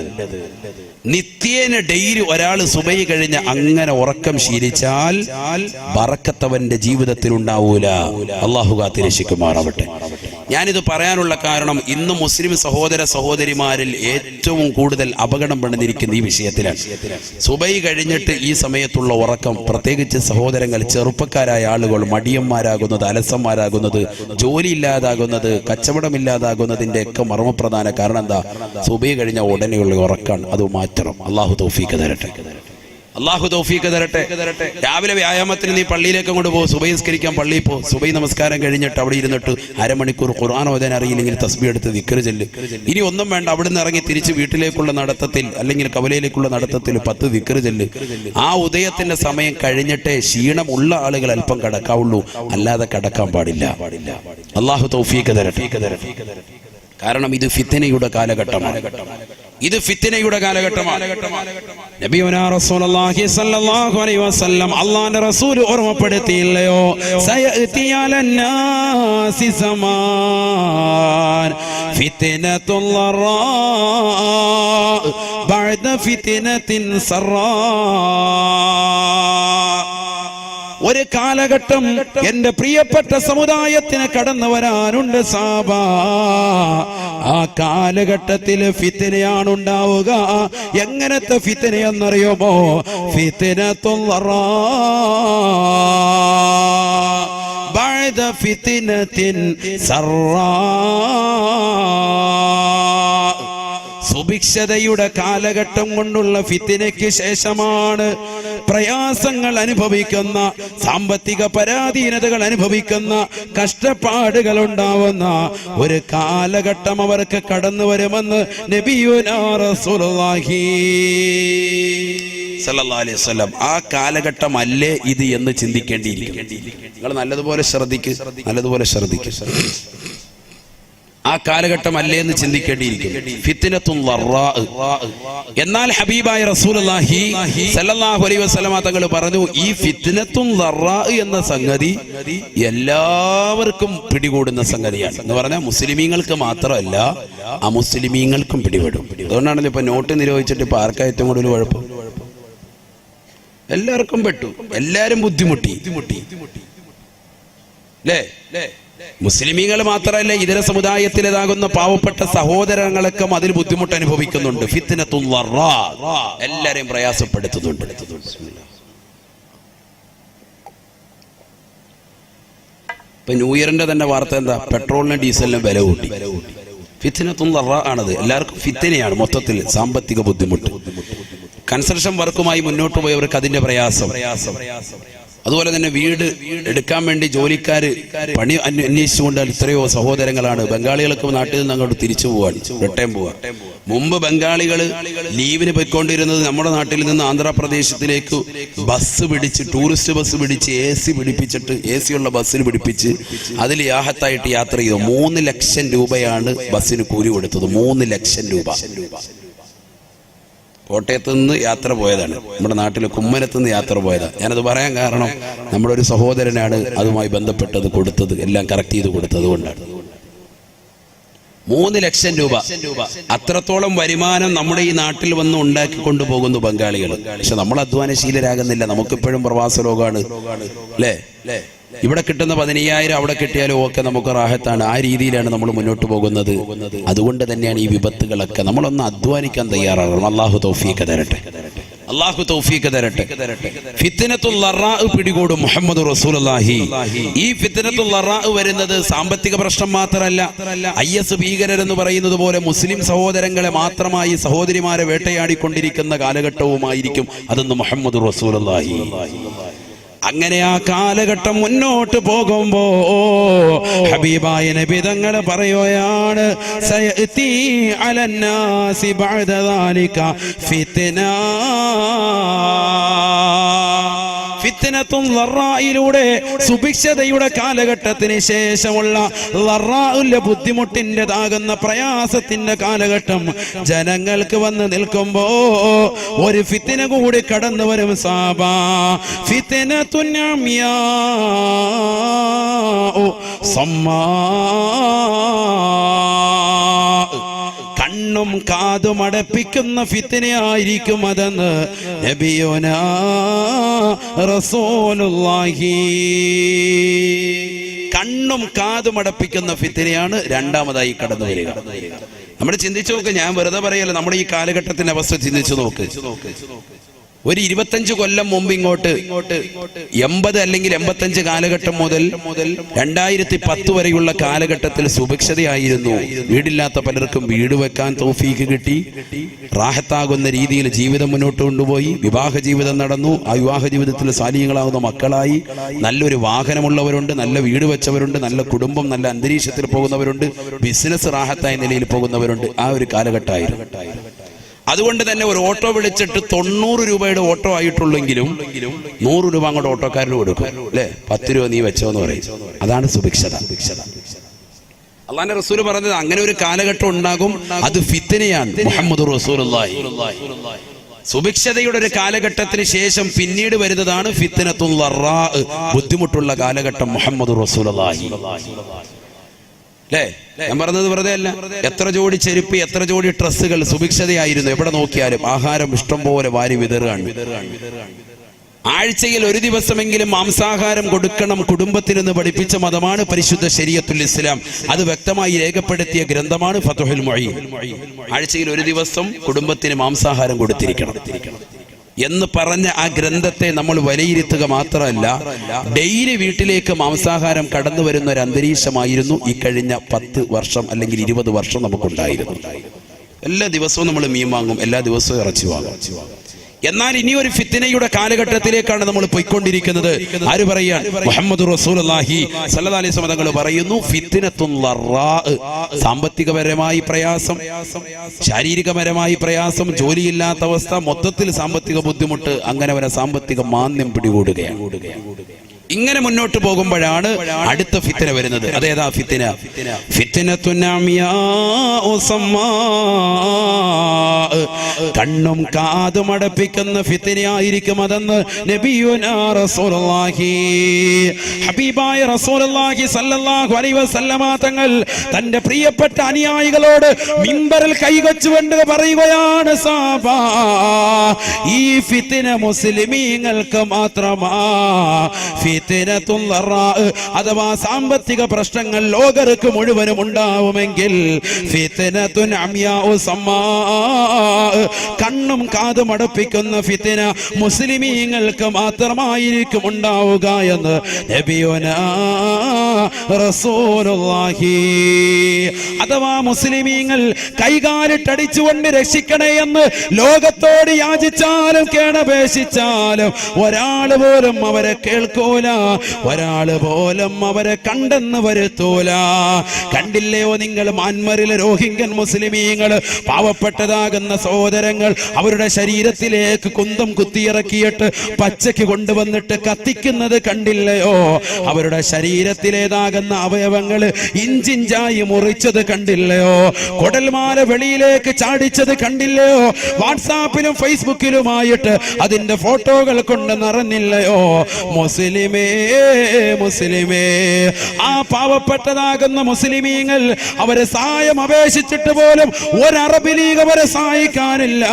നിത്യേന ഡെയിലി ഒരാൾ സുബഹി കഴിഞ്ഞ് അങ്ങനെ ഉറക്കം ശീലിച്ചാൽ ബറക്കത്തവന്റെ ജീവിതത്തിൽ ഉണ്ടാവൂല. അള്ളാഹു കാത്തിരക്ഷിക്കുമാറാവട്ടെ. ഞാനിത് പറയാനുള്ള കാരണം ഇന്ന് മുസ്ലിം സഹോദര സഹോദരിമാരിൽ ഏറ്റവും കൂടുതൽ അപകടം പെടുന്നിരിക്കുന്ന ഈ വിഷയത്തിലാണ്. സുബഹി കഴിഞ്ഞിട്ട് ഈ സമയത്തുള്ള ഉറക്കം, പ്രത്യേകിച്ച് സഹോദരങ്ങൾ, ചെറുപ്പക്കാരായ ആളുകൾ മടിയന്മാരാകുന്നത്, അലസന്മാരാകുന്നത്, ജോലി ഇല്ലാതാകുന്നത്, കച്ചവടമില്ലാതാകുന്നതിന്റെ ഒക്കെ മർമ്മപ്രധാന കാരണം എന്താ? സുബഹി കഴിഞ്ഞ ഉടനെയുള്ള ഉറക്കാണ്. അത് മാറ്റണം. അള്ളാഹു തൗഫീഖ് തരട്ടെ. അള്ളാഹു തൗഫീഖ് തരട്ടെ. രാവിലെ വ്യായാമത്തിന് നീ പള്ളിയിലേക്ക് കൊണ്ട് പോകും, സുബഹി നിസ്കരിക്കാൻ പള്ളിയിൽ പോ. സുബഹി നമസ്കാരം കഴിഞ്ഞിട്ട് അവിടെ ഇരുന്നിട്ട് അരമണിക്കൂർ ഖുർആൻ ഓതാൻ അറിയില്ലെങ്കിൽ തസ്ബീഹ് എടുത്ത് ദിക്ർ ചൊല്ല്. ഇനി ഒന്നും വേണ്ട, അവിടുന്ന് ഇറങ്ങി തിരിച്ച് വീട്ടിലേക്കുള്ള നടത്തത്തിൽ അല്ലെങ്കിൽ കവലയിലേക്കുള്ള നടത്തത്തിൽ 10 ദിക്ർ ചൊല്ല്. ആ ഉദയത്തിന്റെ സമയം കഴിഞ്ഞിട്ടേ ക്ഷീണമുള്ള ആളുകൾ അല്പം കടക്കാവുള്ളൂ, അല്ലാതെ കടക്കാൻ പാടില്ല. അള്ളാഹു തൗഫീഖ് തരട്ടെ. കാരണം ഇത് ഫിത്നയുടെ കാലഘട്ടമാണ്. ഇത് ഫിത്നയുടെ കാലഘട്ടമാണ്. നബിയുനാ റസൂലുള്ളാഹി സ്വല്ലല്ലാഹു അലൈഹി വസല്ലം അല്ലാഹുവിന്റെ റസൂൽ ഓർമ്മപ്പെടുത്തിയില്ലയോ? സയഅതി അലന്നാസി സമാൻ ഫിത്നത്തുൽ ളറാ ബഅദ ഫിത്നത്തിൻ സറാ. ഒരു കാലഘട്ടം എന്റെ പ്രിയപ്പെട്ട സമുദായത്തിന് കടന്നു വരാനുണ്ട് സാബാ. ആ കാലഘട്ടത്തിൽ ഫിത്നയാണ് ഉണ്ടാവുക. എങ്ങനത്തെ ഫിത്നയെന്നറിയുമോ? ഫിത്നത്തുൽ ദറാ ബഅദ ഫിത്നത്തിൻ സറാ. സുഭിക്ഷതയുടെ കാലഘട്ടം കൊണ്ടുള്ള ഫിത്നയ്ക്ക് ശേഷമാണ് പ്രയാസങ്ങൾ അനുഭവിക്കുന്ന, സാമ്പത്തിക പരാധീനതകൾ അനുഭവിക്കുന്ന, കഷ്ടപ്പാടുകൾ ഉണ്ടാവുന്ന ഒരു കാലഘട്ടം അവർക്ക് കടന്നു വരുമെന്ന് നബിയുനാ റസൂലുള്ളാഹി സല്ലല്ലാഹു അലൈഹി വസല്ലം. ആ കാലഘട്ടം അല്ലേ ഇത് എന്ന് ചിന്തിക്കേണ്ടിയിരിക്കും. നിങ്ങൾ നല്ലതുപോലെ ശ്രദ്ധിക്കുക. ആ കാലഘട്ടം അല്ലേ എന്ന് ചിന്തിക്കേണ്ടിയിരിക്കും. ഫിത്നത്തുൽ ദറാ. എന്നാൽ ഹബീബായ റസൂലുള്ളാഹി സല്ലല്ലാഹു അലൈഹി വസല്ലമ തങ്ങൾ പറഞ്ഞു, ഈ ഫിത്നത്തുൽ ദറാ എന്ന സംഗതി എല്ലാവർക്കും പിടികൂടുന്ന സംഗതിയാണ് എന്ന് പറഞ്ഞാൽ മുസ്ലിമീങ്ങൾക്ക് മാത്രമല്ല അമുസ്ലിമീങ്ങൾക്കും പിടിപെടും. അതുകൊണ്ടാണല്ലോ ഇപ്പൊ നോട്ട് നിരോധിച്ചിട്ട് ഇപ്പൊ ആർക്കാ ഏറ്റവും കൂടുതൽ കുഴപ്പം? എല്ലാവർക്കും പെട്ടു, എല്ലാരും ബുദ്ധിമുട്ടി അല്ലേ? മുസ്ലിമീങ്ങൾ മാത്രമല്ല, ഇതര സമുദായത്തിലേതാകുന്ന പാവപ്പെട്ട സഹോദരങ്ങളൊക്കെ അതിൽ ബുദ്ധിമുട്ട് അനുഭവിക്കുന്നുണ്ട്. ഫിത്നത്തുൽ ദറാ എല്ലാരെയും പ്രയാസപ്പെടുത്തുന്നുണ്ട്. ഇപ്പൊ ന്യൂ ഇയറിന്റെ തന്നെ വാർത്ത എന്താ? പെട്രോളിനും ഡീസലിനും വില കൂട്ടി. ഫിത്നത്തുൽ ദറാ ആണത്. എല്ലാവർക്കും ഫിത്നയാണ് മൊത്തത്തിൽ. സാമ്പത്തിക ബുദ്ധിമുട്ട്, കൺസ്ട്രക്ഷൻ വർക്കുമായി മുന്നോട്ട് പോയവർക്ക് അതിന്റെ പ്രയാസം. അതുപോലെ തന്നെ വീട് എടുക്കാൻ വേണ്ടി ജോലിക്കാര് പണി അന്വേഷിച്ചുകൊണ്ട് എത്രയോ സഹോദരങ്ങളാണ്. ബംഗാളികളൊക്കെ നാട്ടിൽ നിന്ന് അങ്ങോട്ട് തിരിച്ചു പോവാണ്, റിട്ടേൺ പോവാ. മുമ്പ് ബംഗാളികൾ ലീവിന് പോയിക്കൊണ്ടിരുന്നത് നമ്മുടെ നാട്ടിൽ നിന്ന് ആന്ധ്രാപ്രദേശത്തിലേക്ക് ബസ് പിടിച്ച്, ടൂറിസ്റ്റ് ബസ് പിടിച്ച്, AC പിടിപ്പിച്ചിട്ട്, AC ഉള്ള ബസ്സിന് പിടിപ്പിച്ച് അതിൽ യാഹത്തായിട്ട് യാത്ര ചെയ്തു. 3 ലക്ഷം രൂപയാണ് ബസ്സിന് കൂലി കൊടുത്തത്. 3 ലക്ഷം രൂപ. കോട്ടയത്ത് നിന്ന് യാത്ര പോയതാണ്, നമ്മുടെ നാട്ടിലെ കുമ്മനത്ത് നിന്ന് യാത്ര പോയതാണ്. ഞാനത് പറയാൻ കാരണം നമ്മുടെ ഒരു സഹോദരനാണ് അതുമായി ബന്ധപ്പെട്ടത് കൊടുത്തത്, എല്ലാം കറക്റ്റ് ചെയ്ത് കൊടുത്തത് കൊണ്ടാണ്. 3 ലക്ഷം രൂപ, അത്രത്തോളം വരുമാനം നമ്മുടെ ഈ നാട്ടിൽ വന്ന് ഉണ്ടാക്കിക്കൊണ്ടു പോകുന്നു ബംഗാളികൾ. പക്ഷെ നമ്മൾ അധ്വാനശീലരാകുന്നില്ല. നമുക്കിപ്പോഴും പ്രവാസ ലോകമാണ് അല്ലേ? ഇവിടെ കിട്ടുന്ന 15,000 അവിടെ കിട്ടിയാലും ഒക്കെ നമുക്ക് റാഹത്താണ്. ആ രീതിയിലാണ് നമ്മൾ മുന്നോട്ട് പോകുന്നത്. അതുകൊണ്ട് തന്നെയാണ് ഈ വിപത്തുകളൊക്കെ. നമ്മളൊന്ന് അധ്വാനിക്കാൻ തയ്യാറാകണം. അള്ളാഹു തൗഫീഖ് തരട്ടെ. ഫിത്നത്തുൽ ദറാ പിടികൂടും മുഹമ്മദ് റസൂലുള്ളാഹി. ഈ ഫിത്നത്തുൽ ദറാ വരുന്നത് സാമ്പത്തിക പ്രശ്നം മാത്രമല്ല. IS ഭീകരരെന്ന് പറയുന്നത് പോലെ മുസ്ലിം സഹോദരങ്ങളെ മാത്രമായി, സഹോദരിമാരെ വേട്ടയാടിക്കൊണ്ടിരിക്കുന്ന കാലഘട്ടവുമായിരിക്കും അതെന്ന് മുഹമ്മദ് റസൂലുള്ളാഹി. അങ്ങനെ ആ കാലഘട്ടം മുന്നോട്ട് പോകുമ്പോ ഹബീബായ നബി തങ്ങൾ പറയുകയാണ്, സയഅതി അലന്നാസി ബഅദ ദാലിക ഫിത്ന. ഫിത്നത്തുൽ ദറായിലൂടെ, സുഭിക്ഷതയുടെ കാലഘട്ടത്തിന് ശേഷമുള്ള ദറാഉൽ ബുദ്ധിമുട്ടിൻ്റെതാകുന്ന പ്രയാസത്തിന്റെ കാലഘട്ടം ജനങ്ങൾക്ക് വന്ന് നിൽക്കുമ്പോ ഒരു ഫിത്ന കൂടി കടന്നു വരും. സാബാ ഫിത്നത്തുൻ അമിയാ സമ്മാ. കണ്ണും കാതും അടപ്പിക്കുന്ന ഫിത്നയായിരിക്കും അതെന്ന് നബിയുനാ റസൂലുള്ളാഹി. കണ്ണും കാതും അടപ്പിക്കുന്ന ഫിത്നയാണ് രണ്ടാമതായി കടന്നു വരിക. നമ്മൾ ചിന്തിച്ചു നോക്ക്, ഞാൻ വെറുതെ പറയല്ല, നമ്മുടെ ഈ കാലഘട്ടത്തിന്റെ അവസ്ഥ ചിന്തിച്ചു നോക്ക്. ഒരു 25 കൊല്ലം മുമ്പ് ഇങ്ങോട്ട് 80 അല്ലെങ്കിൽ 85 കാലഘട്ടം മുതൽ 2010 വരെയുള്ള കാലഘട്ടത്തിൽ സുഭിക്ഷതയായിരുന്നു. വീടില്ലാത്ത പലർക്കും വീട് വെക്കാൻ തൗഫീക്ക് കിട്ടി. റാഹത്താകുന്ന രീതിയിൽ ജീവിതം മുന്നോട്ട് കൊണ്ടുപോയി. വിവാഹ ജീവിതം നടന്നു. ആ വിവാഹ ജീവിതത്തിൽ സാലിഹ്യങ്ങളാകുന്ന മക്കളായി. നല്ലൊരു വാഹനമുള്ളവരുണ്ട്, നല്ല വീട് വെച്ചവരുണ്ട്, നല്ല കുടുംബം, നല്ല അന്തരീക്ഷത്തിൽ പോകുന്നവരുണ്ട്, ബിസിനസ് റാഹത്തായ നിലയിൽ പോകുന്നവരുണ്ട്. ആ ഒരു കാലഘട്ടമായിരുന്നു. അതുകൊണ്ട് തന്നെ ഒരു ഓട്ടോ വിളിച്ചിട്ട് 90 രൂപയുടെ ഓട്ടോ ആയിട്ടുള്ളെങ്കിലും 100 രൂപ അങ്ങോട്ട് ഓട്ടോക്കാരന് കൊടുക്കും അല്ലെ? 10 രൂപ നീ വെച്ചോന്ന് പറയും. അതാണ് സുഭിക്ഷത. അള്ളാന്റെ റസൂല് പറഞ്ഞത് അങ്ങനെ ഒരു കാലഘട്ടം ഉണ്ടാകും, അത് ഫിത്നയാണ്. മുഹമ്മദ് റസൂലുള്ളാഹി. സുഭിക്ഷതയുടെ ഒരു കാലഘട്ടത്തിന് ശേഷം പിന്നീട് വരുന്നതാണ് ഫിത്നത്തുൽ ദറാ, ബുദ്ധിമുട്ടുള്ള കാലഘട്ടം. മുഹമ്മദ് റസൂലുള്ളാഹി. ഞാൻ പറഞ്ഞത് വെറുതെ അല്ല. എത്ര ജോഡി ചെരുപ്പ്, എത്ര ജോഡി ഡ്രസ്സുകൾ സുഭിക്ഷതയായിരുന്നു. എവിടെ നോക്കിയാലും ആഹാരം ഇഷ്ടം പോലെ വാരി വിതറുകയാണ്. ആഴ്ചയിൽ ഒരു ദിവസമെങ്കിലും മാംസാഹാരം കൊടുക്കണം കുടുംബത്തിനെന്ന് പഠിപ്പിച്ച മതമാണ് പരിശുദ്ധ ശരീഅത്തുൽ ഇസ്ലാം. അത് വ്യക്തമായി രേഖപ്പെടുത്തിയ ഗ്രന്ഥമാണ് ഫത്ഹുൽ മുഈൻ. ആഴ്ചയിൽ ഒരു ദിവസം കുടുംബത്തിന് മാംസാഹാരം കൊടുത്തിരിക്കണം എന്ന് പറഞ്ഞ ആ ഗ്രന്ഥത്തെ നമ്മൾ വിലയിരുത്തുക മാത്രമല്ല, ഡെയിലി വീട്ടിലേക്ക് മാംസാഹാരം കടന്നു വരുന്ന ഒരു അന്തരീക്ഷമായിരുന്നു ഈ കഴിഞ്ഞ 10 വർഷം അല്ലെങ്കിൽ 20 വർഷം നമുക്കുണ്ടായിരുന്നു. എല്ലാ ദിവസവും നമ്മൾ മീൻ വാങ്ങും, എല്ലാ ദിവസവും ഇറച്ചി വാങ്ങും. എന്നാൽ ഇനി ഒരു ഫിത്നയുടെ കാലഘട്ടത്തിലേക്കാണ് നമ്മൾ പോയിക്കൊണ്ടിരിക്കുന്നത്. ആര് പറയാൻ? മുഹമ്മദ് റസൂലുള്ളാഹി സ്വല്ലല്ലാഹി അലൈഹി വസല്ലം തങ്ങൾ പറയുന്നു, ഫിത്നത്തുൽ ലറാ, സാമ്പത്തികപരമായി പ്രയാസം, ശാരീരികപരമായി പ്രയാസം, ജോലിയില്ലാത്ത അവസ്ഥ, മൊത്തത്തിൽ സാമ്പത്തിക ബുദ്ധിമുട്ട്, അങ്ങനെ വരെ സാമ്പത്തിക മാന്ദ്യം പിടികൂടുകയാണ്. ഇങ്ങനെ മുന്നോട്ട് പോകുമ്പോഴാണ് അടുത്ത ഫിത്ന വരുന്നത്. അതേതാ ഫിത്ന? ഫിത്നത്തുൻ അമിയാഉ സമ്മാ, കണ്ണും കാതും അടപ്പിക്കുന്ന ഫിത്നയായിരിക്കും അതെന്ന് നബിയുനാ റസൂലുള്ളാഹി, ഹബീബായ റസൂലുള്ളാഹി സ്വല്ലല്ലാഹു അലൈഹി വസല്ലമ തങ്ങൾ തന്റെ പ്രിയപ്പെട്ട അനുയായികളോട് മിമ്പറിൽ കൈവച്ചുകൊണ്ട് പറയുകയാണ്, സഹാബാ, ഈ ഫിത്ന മുസ്ലിമീങ്ങൾക്ക് മാത്രമാ. ഫിത്നത്തുൽ ലറാ അഥവാ സാമ്പത്തിക പ്രശ്നങ്ങൾ ലോകർക്ക് മുഴുവനും ഉണ്ടാവുമെങ്കിൽ ഫിത്നത്തുൻ അമിയാഉ സമ്മാ, കണ്ണും കാതും അടപ്പിക്കുന്ന ഫിത്ന മുസ്ലിമീങ്ങൾക്ക് മാത്രമായിരിക്കും ഉണ്ടാവുക എന്ന് നബിയുനാ റസൂലുള്ളാഹി. അഥവാ മുസ്ലിമീങ്ങൾ കൈകാലിട്ടടിച്ചുകൊണ്ട് രക്ഷിക്കണേ എന്ന് ലോകത്തോട് യാചിച്ചാലും കേണപേക്ഷിച്ചാലും ഒരാൾ പോലും അവരെ കേൾക്കൂല, ഒരാള് പോലും അവരെ കണ്ടെന്ന് വരുത്തൂല. കണ്ടില്ലയോ നിങ്ങൾ മ്യാൻമറിലെ റോഹിംഗ്യൻ മുസ്ലിമീങ്ങൾ, പാവപ്പെട്ടതാകുന്ന സഹോദരങ്ങൾ അവരുടെ ശരീരത്തിലേക്ക് കുന്തം കുത്തിയിറക്കിയിട്ട് പച്ചയ്ക്ക് കൊണ്ടുവന്നിട്ട് കത്തിക്കുന്നത് കണ്ടില്ലയോ? അവരുടെ ശരീരത്തിലേതാകുന്ന അവയവങ്ങൾ ഇഞ്ചിഞ്ചായി മുറിച്ചത് കണ്ടില്ലയോ? കുടൽമാല വെളിയിലേക്ക് ചാടിച്ചത് കണ്ടില്ലയോ? വാട്സാപ്പിലും ഫേസ്ബുക്കിലുമായിട്ട് അതിന്റെ ഫോട്ടോകൾ കൊണ്ട് നിറഞ്ഞില്ലയോ? മുസ്ലിമേ, മുസ്ലിമേ, ആ പാവപ്പെട്ടതാകുന്ന മുസ്ലിമീങ്ങൾ അവരെ സഹായം അപേക്ഷിച്ചിട്ട് പോലും ഒരു അറബ് ലീഗ് അവരെ സഹായിക്കാനില്ല,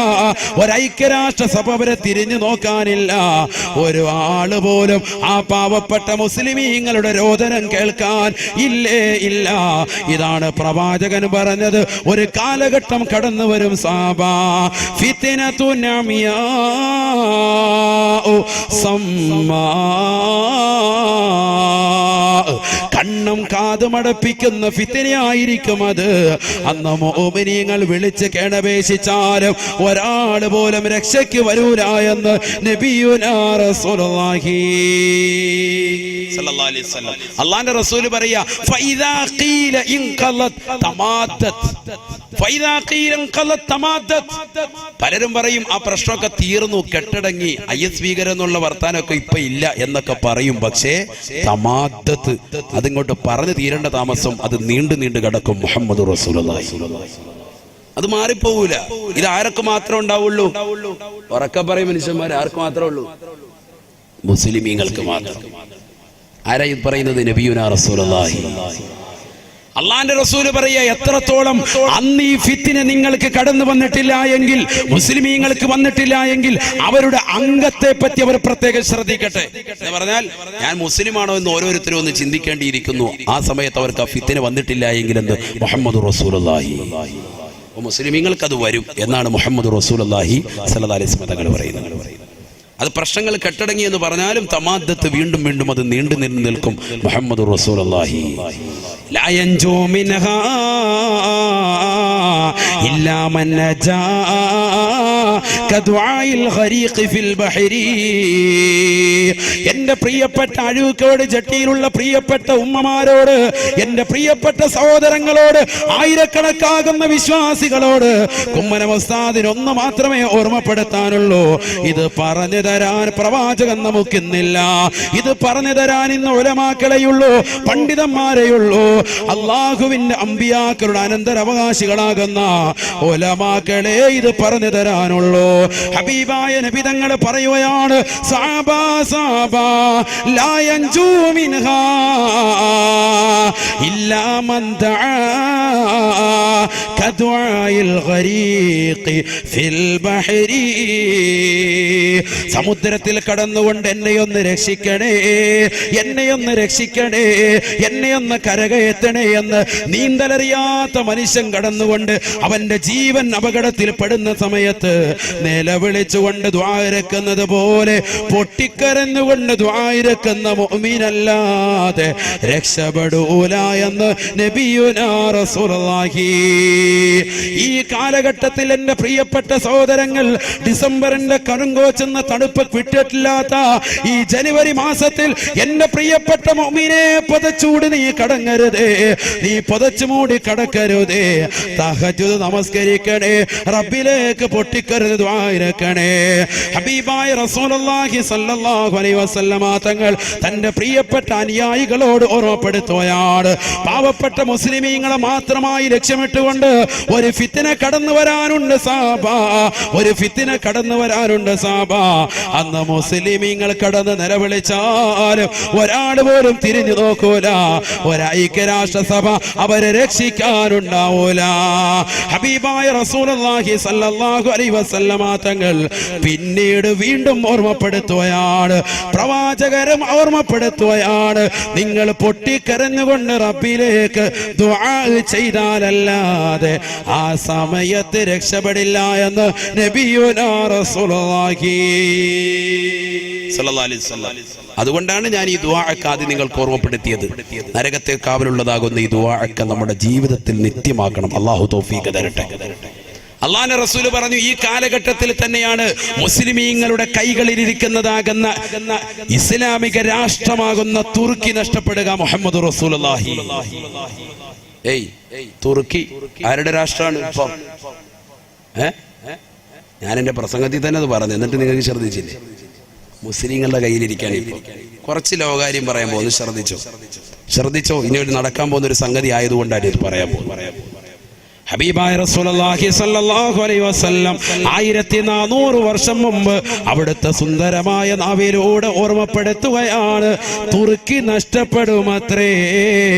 ഒരു ഐക്യരാഷ്ട്ര സഭ അവരെ തിരിഞ്ഞു നോക്കാനില്ല, ഒരു ആള് പോലും ആ പാവപ്പെട്ട മുസ്ലിമീങ്ങളുടെ രോദനം കേൾക്കാൻ ഇല്ലേ ഇല്ല. ഇതാണ് പ്രവാചകൻ പറഞ്ഞത്. ഒരു കാലഘട്ടം കടന്നു വരും സഹാബാ, ഫിത്നത്തുൻ അമിയാഉ സമ്മാ, കണ്ണും കാതും അടപ്പിക്കുന്ന ഫിത്നയായിരിക്കും അത്. അന്ന് മുഅ്മിനീങ്ങൾ വിളിച്ച് കേണപേക്ഷിച്ചാലും ഒരാൾ പോലും രക്ഷയ്ക്ക് വരൂല എന്ന് നബിയുനാ റസൂലുള്ളാഹി സ്വല്ലല്ലാഹി അലൈഹി വസല്ലം. അല്ലാഹുവിന്റെ റസൂൽ പറയാ, ഫൈദാ ഖീല ഇൻഖലത് തമാദത്, ഫൈദാ ഖീല ഇൻഖലത് തമാദത്. പലരും പറയും ആ പ്രശ്നമൊക്കെ തീർന്നു, കെട്ടടങ്ങി, IS ഭീകരെന്നുള്ള വർത്താനമൊക്കെ ഇപ്പൊ ഇല്ല എന്നൊക്കെ പറയും. പക്ഷേ തമാദത്ത്, അതിങ്ങോട്ട് പറഞ്ഞു തീരേണ്ട താമസം അത് നീണ്ടു നീണ്ടു കിടക്കും. മുഹമ്മദ് റസൂലുള്ളാഹി, അത് മാറിപ്പോകൂല. ഇത് ആരൊക്കെ മാത്രം ഉണ്ടാവുള്ളൂ? ഉറക്കെ പറയും മനുഷ്യന്മാർ, ആർക്ക് മാത്രമേ ഉള്ളൂ? മുസ്ലിമീങ്ങൾക്ക് മാത്രം. ആരാ ഇത് പറയുന്നത്? നബിയുനാ റസൂലുള്ളാഹി. അള്ളാന്റെ റസൂല് പറയാ, എത്രത്തോളം അന്ന് ഈ ഫിത്ന നിങ്ങൾക്ക് കടന്നു വന്നിട്ടില്ല എങ്കിൽ, മുസ്ലിമീങ്ങൾക്ക് വന്നിട്ടില്ല എങ്കിൽ അവരുടെ അംഗത്തെ പറ്റി അവർ പ്രത്യേകം ശ്രദ്ധിക്കട്ടെ എന്ന് പറഞ്ഞാൽ, ഞാൻ മുസ്ലിമാണോ എന്ന് ഓരോരുത്തരും ഒന്ന് ചിന്തിക്കേണ്ടിയിരിക്കുന്നു. ആ സമയത്ത് അവർക്ക് ആ ഫിത്ന വന്നിട്ടില്ല എങ്കിൽ എന്ത്? മുഹമ്മദ് റസൂലുള്ളാഹി. മുസ്ലിമീങ്ങൾക്ക് അത് വരും എന്നാണ് മുഹമ്മദ് റസൂലുള്ളാഹി സ്വല്ലല്ലാഹി അലൈഹി വസല്ലം തങ്ങൾ പറയുന്നത്. അത് പ്രശ്നങ്ങൾ കെട്ടടങ്ങി എന്ന് പറഞ്ഞാലും തമാദ്ദത്ത് വീണ്ടും വീണ്ടും അത് നീണ്ടു നിൽക്കും. മുഹമ്മദ് റസൂലുള്ളാഹി. ലാ യൻജൂ മിൻഹാ ഇല്ലാ മൻ നജാ കദുആഇൽ ഖരീഖ് ഫിൽ ബഹരി. എൻ്റെ പ്രിയപ്പെട്ട അഴൂക്കോട് ജട്ടിയിലുള്ള പ്രിയപ്പെട്ട ഉമ്മമാരോട്, എൻ്റെ പ്രിയപ്പെട്ട സഹോദരങ്ങളോട്, ആയിരക്കണക്കാകുന്ന വിശ്വാസികളോട് കുമ്മനം ഉസ്താദിന് ഒന്ന് മാത്രമേ ഓർമ്മപ്പെടുത്താനുള്ളൂ. ഇത് പറഞ്ഞു തരാൻ പ്രവാചകൻ നമുക്കിന്നില്ല. ഇത് പറഞ്ഞു തരാൻ ഇന്ന് ഉലമാക്കളെയുള്ളൂ, പണ്ഡിതന്മാരെയുള്ളൂ. അള്ളാഹുവിന്റെ അമ്പിയാക്കളുടെ അനന്തരാവകാശികളാകുന്ന ഉലമാക്കളെ ഇത് പറഞ്ഞു തരാനുള്ളൂ. ഹബീബായ നബി തങ്ങൾ പറയുകയാണ്, സഅബാ സഅബാ ലാ യൻജൂ മിൻഹാ ഇല്ലാ മൻ ദആ കദുആഇൽ ഗരീഖി ഫിൽ ബഹരി. സമുദ്രത്തിൽ കടന്നുകൊണ്ട് എന്നെയൊന്ന് രക്ഷിക്കണേ, എന്നെയൊന്ന് രക്ഷിക്കണേ, എന്നെയൊന്ന് കരകയറ്റണേ എന്ന് നീന്തലറിയാത്ത മനുഷ്യൻ കടന്നുകൊണ്ട് അവന്റെ ജീവൻ അപകടത്തിൽ പെടുന്ന സമയത്ത് നിലവിളിച്ചുകൊണ്ട് ദുആ ഇറക്കുന്നത് പോലെ പൊട്ടിക്കരഞ്ഞുകൊണ്ട് ദുആ ഇറക്കുന്ന മുഅ്മിനല്ലാതെ രക്ഷപ്പെടൂല എന്ന് നബിയുനാ റസൂലുള്ളാഹി. ഈ കാലഘട്ടത്തിൽ എന്റെ പ്രിയപ്പെട്ട സഹോദരങ്ങൾ, ഡിസംബറിന്റെ കരുങ്കോച്ചെന്ന തണുപ്പ് വിട്ടിട്ടില്ലാത്ത ഈ ജനുവരി മാസത്തിൽ എന്റെ പ്രിയപ്പെട്ട മുഅ്മിനെ പുതച്ചൂടി നീ കടങ്ങരുതേ, നീ പുതച്ചു മൂടി കടക്കരുതേ. തഹജ്ജുദ് നമസ്കരിക്കണേ, റബ്ബിലേക്ക് പൊട്ടിക്കരുത് ദുആ ഇറക്കണേ. ഹബീബായ റസൂലുള്ളാഹി സ്വല്ലല്ലാഹു അലൈഹി വസല്ലമ തങ്ങൾ തന്റെ പ്രിയപ്പെട്ട അനുയായികളോട് ഓർമ്മപ്പെടുത്തുകയാണ്, പാവപ്പെട്ട മുസ്ലിമീങ്ങളെ മാത്രമായി ലക്ഷ്യമിട്ടുകൊണ്ട് ഒരു ഫിത്ന കടന്നു വരാനുണ്ട് സാബാ, ഒരു ഫിത്ന കടന്നു വരാനുണ്ട് സാബാ. അന്ന് മുസ്ലിമീങ്ങൾ കടന്ന് നിലവിളിച്ചാലും ഒരാൾ പോലും തിരിഞ്ഞു നോക്കൂല, ഒരൈക്യരാഷ്ട്രസഭ അവരെ രക്ഷിക്കാനുണ്ടാവൂല. ഹബീബായ റസൂലുള്ളാഹി സ്വല്ലല്ലാഹു അലൈഹി വസല്ലമ തങ്ങൾ പിന്നീട് വീണ്ടും ഓർമ്മപ്പെടുത്തുകയാണ്, പ്രവാചകരും ഓർമ്മപ്പെടുത്തുകയാണ്, നിങ്ങൾ പൊട്ടിക്കരഞ്ഞുകൊണ്ട് റബ്ബിലേക്ക് ദുആ ചെയ്താലല്ലാതെ ആ സമയത്ത് രക്ഷപ്പെടില്ല എന്ന് നബിയുനാ റസൂലുള്ളാഹി സ്വല്ലല്ലാഹു അലൈഹി വസല്ലം. അതുകൊണ്ടാണ് ഞാൻ ഈ ദുആഅക്ക് ആദ്യം നിങ്ങൾക്ക് ഓർമ്മപ്പെടുത്തിയത്. നരകത്തെ കാവലുള്ളതാകുന്ന ഈ ദുആഅക്ക് നമ്മുടെ ജീവിതത്തിൽ നിത്യമാക്കണം. അല്ലാഹു തൗഫീഖ് തരട്ടെ. അല്ലാഹുവിന്റെ റസൂൽ പറഞ്ഞു, ഈ കാലഘട്ടത്തിൽ തന്നെയാണ് മുസ്ലിമീങ്ങളുടെ കൈകളിലിരിക്കുന്നതാകുന്ന ഇസ്ലാമിക രാഷ്ട്രമാകുന്ന തുർക്കി നഷ്ടപ്പെടുക. മുഹമ്മദ് റസൂലുള്ളാഹി. തുർക്കി ആരുടെ രാഷ്ട്രമാണ് ഇപ്പം? ഞാൻ എന്റെ പ്രസംഗത്തിൽ തന്നെ അത് പറഞ്ഞു, എന്നിട്ട് നിങ്ങൾക്ക് ശ്രദ്ധിച്ചില്ലേ? മുസ്ലിങ്ങളുടെ കയ്യിലിരിക്കാൻ. കുറച്ച് ലോകാര്യം പറയാൻ പോകുന്നു, ശ്രദ്ധിച്ചോ. ഇനി ഒരു നടക്കാൻ പോകുന്ന ഒരു സംഗതി ആയതുകൊണ്ടാണ് ഇത് പറയാൻ പോകുന്നത്. ഹബീബായ റസൂലുള്ളാഹി സ്വല്ലല്ലാഹു അലൈഹി വസല്ലം 1400 വർഷം മുമ്പ് അവിടുത്തെ സുന്ദരമായ നാവിലൂടെ ഓർമ്മപ്പെടുത്തുകയാണ്, തുർക്കി നഷ്ടപ്പെടുമത്രേ,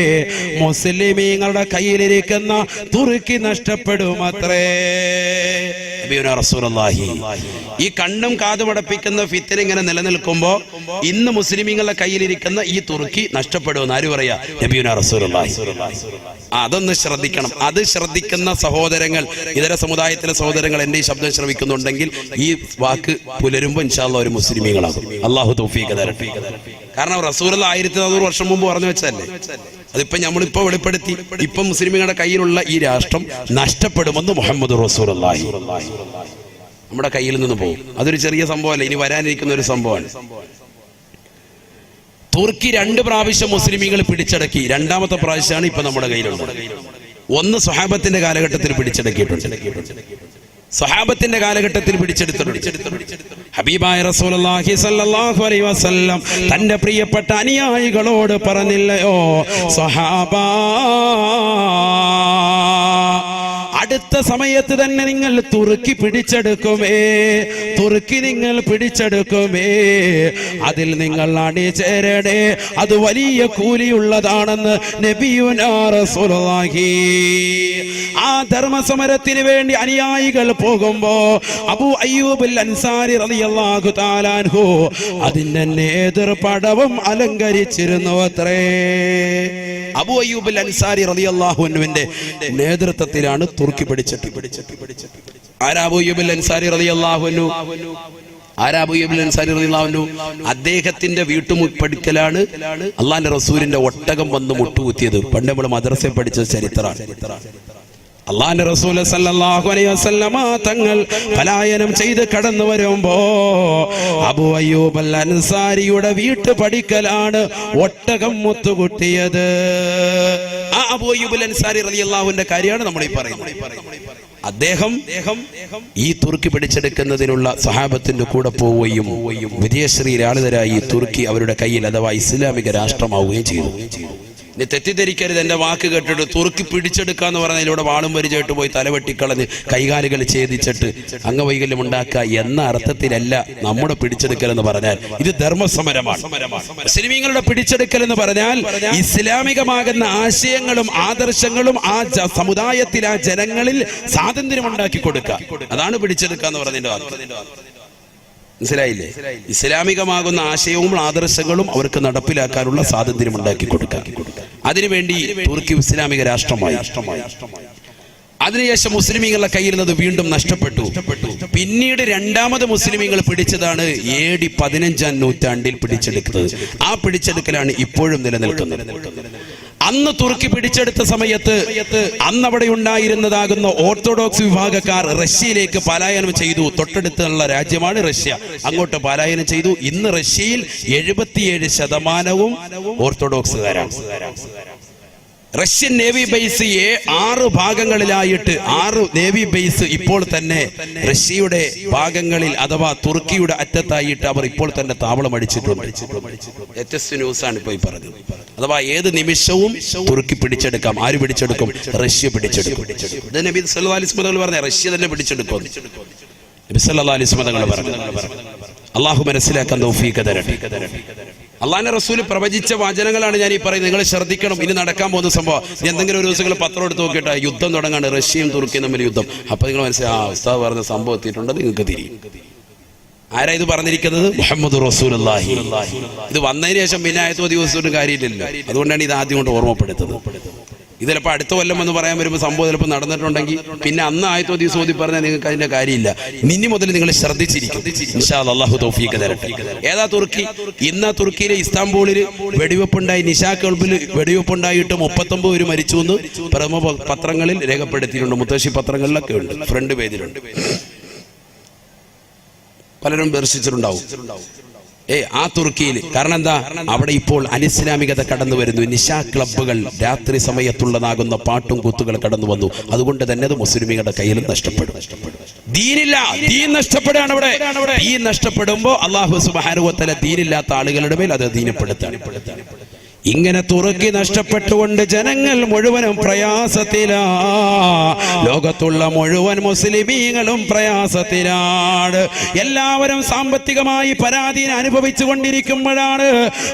മുസ്ലിമീങ്ങളുടെ കയ്യിലിരിക്കുന്ന തുർക്കി നഷ്ടപ്പെടുമത്രേ. നബിയുനാ റസൂലുള്ളാഹി. ഈ കണ്ണും കാതുമടപ്പിക്കുന്ന ഫിത്ന ഇങ്ങനെ നിലനിൽക്കുമ്പോ ഇന്ന് മുസ്ലിമീങ്ങളുടെ കയ്യിലിരിക്കുന്ന ഈ തുർക്കി നഷ്ടപ്പെടുമെന്ന് ആര് പറയാ? നബിയുനാ റസൂലുള്ളാഹി. അതൊന്ന് ശ്രദ്ധിക്കണം. അത് ശ്രദ്ധിക്കുന്ന സഹോദരങ്ങൾ, ഇതര സമുദായത്തിലെ സഹോദരങ്ങൾ എന്റെ ഈ ശബ്ദം ശ്രമിക്കുന്നുണ്ടെങ്കിൽ ഈ വാക്ക് പുലരുമ്പോ ഇൻഷാ അല്ലാഹ് ഒരു മുസ്ലിമീങ്ങളാകും. അല്ലാഹു തൗഫീഖ് തരട്ടെ. കാരണം റസൂലുള്ളാഹി 1400 വർഷം മുമ്പ് പറഞ്ഞു വെച്ചല്ലേ, അതിപ്പോ നമ്മളിപ്പോ വെളിപ്പെടുത്തി. ഇപ്പൊ മുസ്ലിമീങ്ങളുടെ കയ്യിലുള്ള ഈ രാഷ്ട്രം നഷ്ടപ്പെടുമെന്ന് മുഹമ്മദ് റസൂലുള്ളാഹി നമ്മുടെ കയ്യിൽ നിന്ന് പോകും. അതൊരു ചെറിയ സംഭവമല്ല, ഇനി വരാനിരിക്കുന്ന ഒരു സംഭവമാണ്. തുർക്കി 2 പ്രാവശ്യം മുസ്ലിമീങ്ങൾ പിടിച്ചടക്കി. 2ാമത്തെ പ്രാവശ്യമാണ് ഇപ്പൊ നമ്മുടെ കയ്യിലുള്ളത്. ഒന്ന് സ്വഹാബത്തിന്റെ കാലഘട്ടത്തിൽ പിടിച്ചടക്കിയിട്ടുണ്ട്, സ്വഹാബത്തിന്റെ കാലഘട്ടത്തിൽ പിടിച്ചെടുത്തിട്ടുണ്ട്. ഹബീബായ റസൂലുള്ളാഹി സ്വല്ലല്ലാഹു അലൈഹി വസല്ലം തന്റെ പ്രിയപ്പെട്ട അനുയായികളോട് പറഞ്ഞില്ലയോ, സ്വഹാബാ, അടുത്ത സമയത്ത് തന്നെ നിങ്ങൾ തുർക്കി പിടിച്ചെടുക്കുമേ, തുർക്കി നിങ്ങൾ പിടിച്ചെടുക്കുമേ, അതിൽ നിങ്ങൾ അണിചേരണേ, അത് വലിയ കൂലിയുള്ളതാണെന്ന് നബിയുനാ റസൂലുള്ളാഹി. ആ ധർമ്മസമരത്തിന് വേണ്ടി അനുയായികൾ പോകുമ്പോ അബൂ അയ്യൂബുൽ അൻസാരി റളിയല്ലാഹു തആല അൻഹു അതിന്റെ നേതൃപടവും അലങ്കരിച്ചിരുന്നു അത്രേ. അബൂ അയ്യൂബുൽ അൻസാരി റളിയല്ലാഹു അൻഹുവിന്റെ നേതൃത്വത്തിലാണ് തുർക്കി പിടിച്ചിട്ട്. ആരാ അബൂ അയ്യൂബുൽ അൻസാരി റളിയല്ലാഹു അൻഹു? അദ്ദേഹത്തിന്റെ വീട്ടുമുപ്പടിക്കലാണ് അള്ളാന്റെ റസൂലിന്റെ ഒട്ടകം വന്ന് മുട്ടുകുത്തിയത്. പണ്ട് നമ്മൾ മദ്രസയിൽ പഠിച്ച ചരിത്രമാണ്. അള്ളാന്റെ റസൂൽ സല്ലല്ലാഹു അലൈഹി വസല്ലമ തങ്ങൾ പലായനം ചെയ്ത് കടന്നു വരുമ്പോ അബൂ അയ്യൂബ് അൽ അൻസാരിയുടെ വീട്ടുപടിക്കലാണ് ഒട്ടകം മുത്തുകുട്ടിയത്. ആ അബൂ അയ്യൂബ് അൽ അൻസാരി റളിയല്ലാഹുവിന്റെ കാര്യമാണ് നമ്മൾ ഈ പറയുന്നത്. അദ്ദേഹം ഈ തുർക്കി പിടിച്ചെടുക്കുന്നതിനുള്ള സഹാബത്തിന്റെ കൂടെ പോവുകയും വിജയശ്രീ ലാളിതരായി തുർക്കി അവരുടെ കയ്യിൽ അഥവാ ഇസ്ലാമിക രാഷ്ട്രമാവുകയും ചെയ്തു. ഇനി തെറ്റിദ്ധരിക്കരുത്, എന്റെ വാക്ക് കേട്ടിട്ട് തുറുക്കി പിടിച്ചെടുക്കാന്ന് പറഞ്ഞാൽ ഇവിടെ വാളും പരിചയമായിട്ട് പോയി തലവെട്ടിക്കളഞ്ഞ് കൈകാലുകൾ ഛേദിച്ചിട്ട് അംഗവൈകല്യം ഉണ്ടാക്കുക എന്ന അർത്ഥത്തിലല്ല നമ്മുടെ പിടിച്ചെടുക്കൽ എന്ന് പറഞ്ഞാൽ. ഇത് ധർമ്മസമരമാണ്. മുസ്ലിമീങ്ങളുടെ പിടിച്ചെടുക്കൽ എന്ന് പറഞ്ഞാൽ ഇസ്ലാമികമാകുന്ന ആശയങ്ങളും ആദർശങ്ങളും ആ സമുദായത്തിൽ, ആ ജനങ്ങളിൽ സ്വാതന്ത്ര്യം ഉണ്ടാക്കി കൊടുക്കുക. അതാണ് പിടിച്ചെടുക്കുക എന്ന് പറഞ്ഞതിന്റെ വാക്ക്. മനസ്സിലായില്ലേ? ഇസ്ലാമികമാകുന്ന ആശയവും ആദർശങ്ങളും അവർക്ക് നടപ്പിലാക്കാനുള്ള സ്വാതന്ത്ര്യം ഉണ്ടാക്കി കൊടുക്കുക. അതിനുവേണ്ടി തുർക്കി ഇസ്ലാമിക രാഷ്ട്രമായി. അതിനുശേഷം മുസ്ലിമീങ്ങളുടെ കയ്യിൽ നിന്ന് വീണ്ടും നഷ്ടപ്പെട്ടു. പിന്നീട് രണ്ടാമത് മുസ്ലിമീങ്ങൾ പിടിച്ചതാണ് AD 15-ാം നൂറ്റാണ്ടിൽ പിടിച്ചെടുക്കുന്നത്. ആ പിടിച്ചെടുക്കലാണ് ഇപ്പോഴും നിലനിൽക്കുന്നത്. അന്ന് തുർക്കി പിടിച്ചെടുത്ത സമയത്ത് അന്നവിടെ ഉണ്ടായിരുന്നതാകുന്ന ഓർത്തഡോക്സ് വിഭാഗക്കാർ റഷ്യയിലേക്ക് പലായനം ചെയ്തു. തൊട്ടടുത്തുള്ള രാജ്യമാണ് റഷ്യ. അങ്ങോട്ട് പലായനം ചെയ്തു. ഇന്ന് റഷ്യയിൽ 77% ഓർത്തഡോക്സുകാരാണ്. റഷ്യൻ നേവി ബേസ് 6 ഭാഗങ്ങളിലായിട്ട് 6 നേവി ബേസ് ഇപ്പോൾ തന്നെ റഷ്യയുടെ ഭാഗങ്ങളിൽ അഥവാ തുർക്കിയുടെ അറ്റത്തായിട്ട് അവർ ഇപ്പോൾ തന്നെ താവളം അടിച്ചിട്ടുണ്ട്. ലേറ്റസ്റ്റ് ന്യൂസ് ആണ് ഇപ്പോൾ പറഞ്ഞത്. അഥവാ ഏത് നിമിഷവും തുർക്കി പിടിച്ചെടുക്കാം. ആര് പിടിച്ചെടുക്കും? റഷ്യ പിടിച്ചെടുക്കും. ഇത് നബി സല്ലല്ലാഹു അലൈഹി വസല്ലം പറഞ്ഞ റഷ്യ തന്നെ പിടിച്ചെടുക്കും. നബി സല്ലല്ലാഹു അലൈഹി വസല്ലം പറഞ്ഞു. അള്ളാഹു മനസ്സിലാക്കാൻ തൗഫീഖ് തരട്ടെ. അള്ളാഹിന്റെ റസൂല് പ്രവചിച്ച വചനങ്ങളാണ് ഞാൻ ഈ പറയുന്നത്. നിങ്ങൾ ശ്രദ്ധിക്കണം. ഇനി നടക്കാൻ പോകുന്ന സംഭവം. എന്തെങ്കിലും ഒരു ദിവസം പത്രം എടുത്ത് നോക്കിയിട്ട് യുദ്ധം തുടങ്ങാണ്, റഷ്യയും തുർക്കിയും തമ്മിൽ യുദ്ധം. അപ്പൊ നിങ്ങൾ മനസ്സിലായി ഉസ്താദ് പറഞ്ഞ സംഭവം എത്തിയിട്ടുണ്ട്, നിങ്ങൾക്ക് തിരിയും. ആരാ ഇത് പറഞ്ഞിരിക്കുന്നത്? മുഹമ്മദ് റസൂലുള്ളാഹി. ഇത് വന്നതിന് ശേഷം പിന്നെ ആയത്തോ ദിവസവും കാര്യമില്ലല്ലോ. അതുകൊണ്ടാണ് ഇത് ആദ്യം കൊണ്ട് ഓർമ്മപ്പെടുത്തുന്നത്. ഇത് ചിലപ്പോൾ അടുത്ത കൊല്ലം എന്ന് പറയാൻ വരുമ്പോൾ സംഭവം ചിലപ്പോൾ നടന്നിട്ടുണ്ടെങ്കിൽ പിന്നെ അന്ന് ആയത്തോ ദിവസം ഓതി പറഞ്ഞാൽ നിങ്ങൾക്ക് അതിന്റെ കാര്യമില്ല. ഇനി മുതൽ നിങ്ങൾ ശ്രദ്ധിച്ചിരിക്കും. ഇൻഷാ അല്ലാഹ് അല്ലാഹു തൗഫീഖ് തരട്ടെ. ഏതാ തുർക്കി? ഇന്ന് തുർക്കിയിലെ ഇസ്താംബൂളിൽ വെടിവെപ്പുണ്ടായി. നിശാ ക്ലബ്ബിൽ വെടിവെപ്പുണ്ടായിട്ട് 39 പേര് മരിച്ചു എന്ന് പ്രമുഖ പത്രങ്ങളിൽ രേഖപ്പെടുത്തിയിട്ടുണ്ട്. മുത്തശ്ശി പത്രങ്ങളിലൊക്കെ ഉണ്ട്, ഫ്രണ്ട് പേജിലുണ്ട്. പലരും ദർശിച്ചിട്ടുണ്ടാവും. ആ തുർക്കിയിൽ. കാരണം എന്താ? അവിടെ ഇപ്പോൾ അനിസ്ലാമികത കടന്നു വരുന്നു. നിശാ ക്ലബ്ബുകൾ, രാത്രി സമയത്തുള്ളതാകുന്ന പാട്ടും കൂത്തുകൾ കടന്നു വന്നു. അതുകൊണ്ട് തന്നെ അത് മുസ്ലിമീങ്ങളുടെ കയ്യിലും നഷ്ടപ്പെടും. ദീനില്ല, ദീൻ നഷ്ടപ്പെടുകയാണ് അവിടെ. ദീൻ നഷ്ടപ്പെടുമ്പോ അല്ലാഹു സുബ്ഹാനഹു വ തആല ദീനില്ലാത്ത ആളുകളുടെ മേൽ അത് ദീനപ്പെടുത്താണ്. ഇങ്ങനെ തുർക്കി നഷ്ടപ്പെട്ടുകൊണ്ട് ജനങ്ങൾ മുഴുവനും പ്രയാസത്തിലാ. ലോകത്തുള്ള മുഴുവൻ മുസ്ലിമീങ്ങളും പ്രയാസത്തിലാണ്. എല്ലാവരും സാമ്പത്തികമായി പരാധീനം അനുഭവിച്ചു കൊണ്ടിരിക്കുമ്പോഴാണ്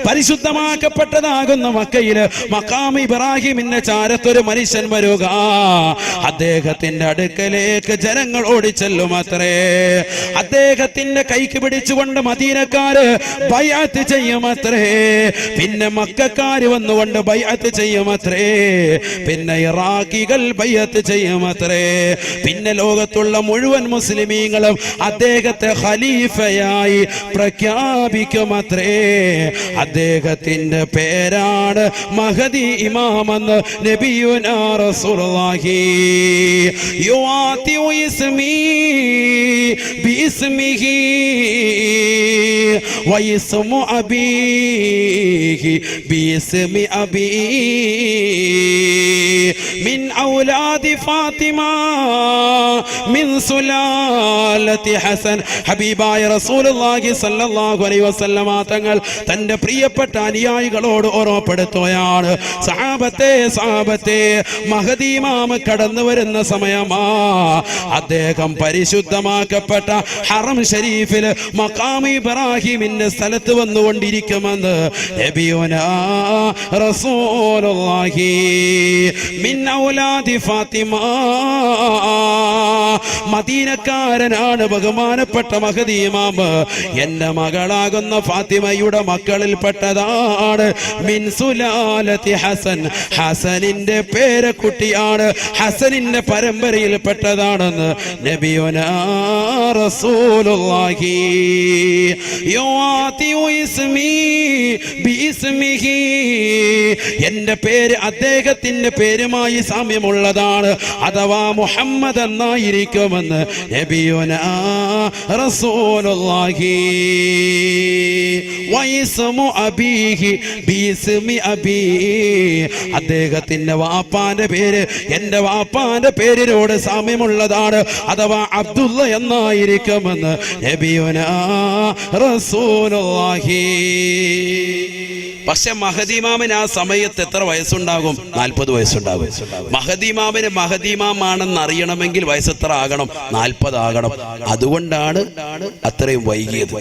പരിശുദ്ധമാക്കപ്പെട്ടതാകുന്ന മക്കയിൽ മഖാം ഇബ്രാഹിമിന്റെ ചാരത്തൊരു മനുഷ്യൻ വരിക. അദ്ദേഹത്തിന്റെ അടുക്കലേക്ക് ജനങ്ങൾ ഓടിച്ചെല്ലും അത്രേ. അദ്ദേഹത്തിന്റെ കൈക്ക് പിടിച്ചുകൊണ്ട് മദീനക്കാര് ബൈഅത്ത് ചെയ്യുമത്രേ. പിന്നെ മക്ക വന്നുകൊണ്ട് ബൈഅത്ത് ചെയ്യുമത്രേ. പിന്നെ ഇറാഖികൾ ബൈഅത്ത് ചെയ്യുമത്രേ. പിന്നെ ലോകത്തുള്ള മുഴുവൻ മുസ്ലിമീങ്ങളും അദ്ദേഹത്തെ ഖലീഫയായി പ്രഖ്യാപിക്കുമത്രേ. അദ്ദേഹത്തിന്റെ പേരാണ് മഹദി ഇമാമെന്ന് നബിയുനാ റസൂലുള്ളാഹി. യുആതിഉ ഇസ്മി ബിസ്മിഹി വയിസ്മു അബീഹി باسم أبي من أولاد فاطمة من سلالة حسن. ഹബീബായ റസൂലുള്ളാഹി സ്വല്ലല്ലാഹു അലൈഹി വസല്ലമ തങ്ങൾ തന്റെ പ്രിയപ്പെട്ട അനുയായികളോട് ഓർമ്മപ്പെടുത്തുകയാണ്. സഹാബത്തെ മഹദി ഇമാം കടന്നു വരുന്ന സമയമാ. അദ്ദേഹം പരിശുദ്ധമാക്കപ്പെട്ട ഹറം ഷരീഫിൽ മഖാം ഇബ്രാഹിമിന്റെ സ്ഥലത്ത് വന്നുകൊണ്ടിരിക്കുമെന്ന് നബിയുനാ റസൂലുള്ളാഹി മിൻ ഔലാദി ഫാത്തിമ. മദീനക്കാരനാണ് ബഹുമാനപ്പെട്ട മഹദി ഇമാം. എന്റെ മകളാകുന്ന ഫാത്തിമയുടെ മക്കളിൽപ്പെട്ടതാണ്. മിൻ സുലാലത്തി ഹസൻ. ഹസനിന്റെ പേരക്കുട്ടിയാണ്, ഹസനിന്റെ പരമ്പരയിൽപ്പെട്ടതാണെന്ന് നബിയുനാ റസൂലുള്ളാഹി. യുആതിഉ ഇസ്മി ബിസ്മിഹി. എന്റെ പേര് അദ്ദേഹത്തിന്റെ പേരുമായി സാമ്യമുള്ളതാണ്, അഥവാ മുഹമ്മദ് എന്നായിരിക്കുമെന്ന് നബിയുനാ റസൂലുള്ളാഹി. വയിസ്മു അബീഹി ബിസ്മി അബീ. അദ്ദേഹത്തിന്റെ വാപ്പാന്റെ പേര് എന്റെ വാപ്പാന്റെ പേരിനോട് സാമ്യമുള്ളതാണ്, അഥവാ അബ്ദുള്ള എന്നായിരിക്കുമെന്ന് നബിയുനാ റസൂലുള്ളാഹി. പക്ഷെ മഹദിമാമിന് ആ സമയത്ത് എത്ര വയസ്സുണ്ടാകും? 40 വയസ്സുണ്ടാകും. മഹദിമാമിന് മഹദിമാമാണെന്ന് അറിയണമെങ്കിൽ വയസ്സ് എത്ര ആകണം? 40 ആകണം. അതുകൊണ്ടാണ് അത്രയും വൈകിയത്.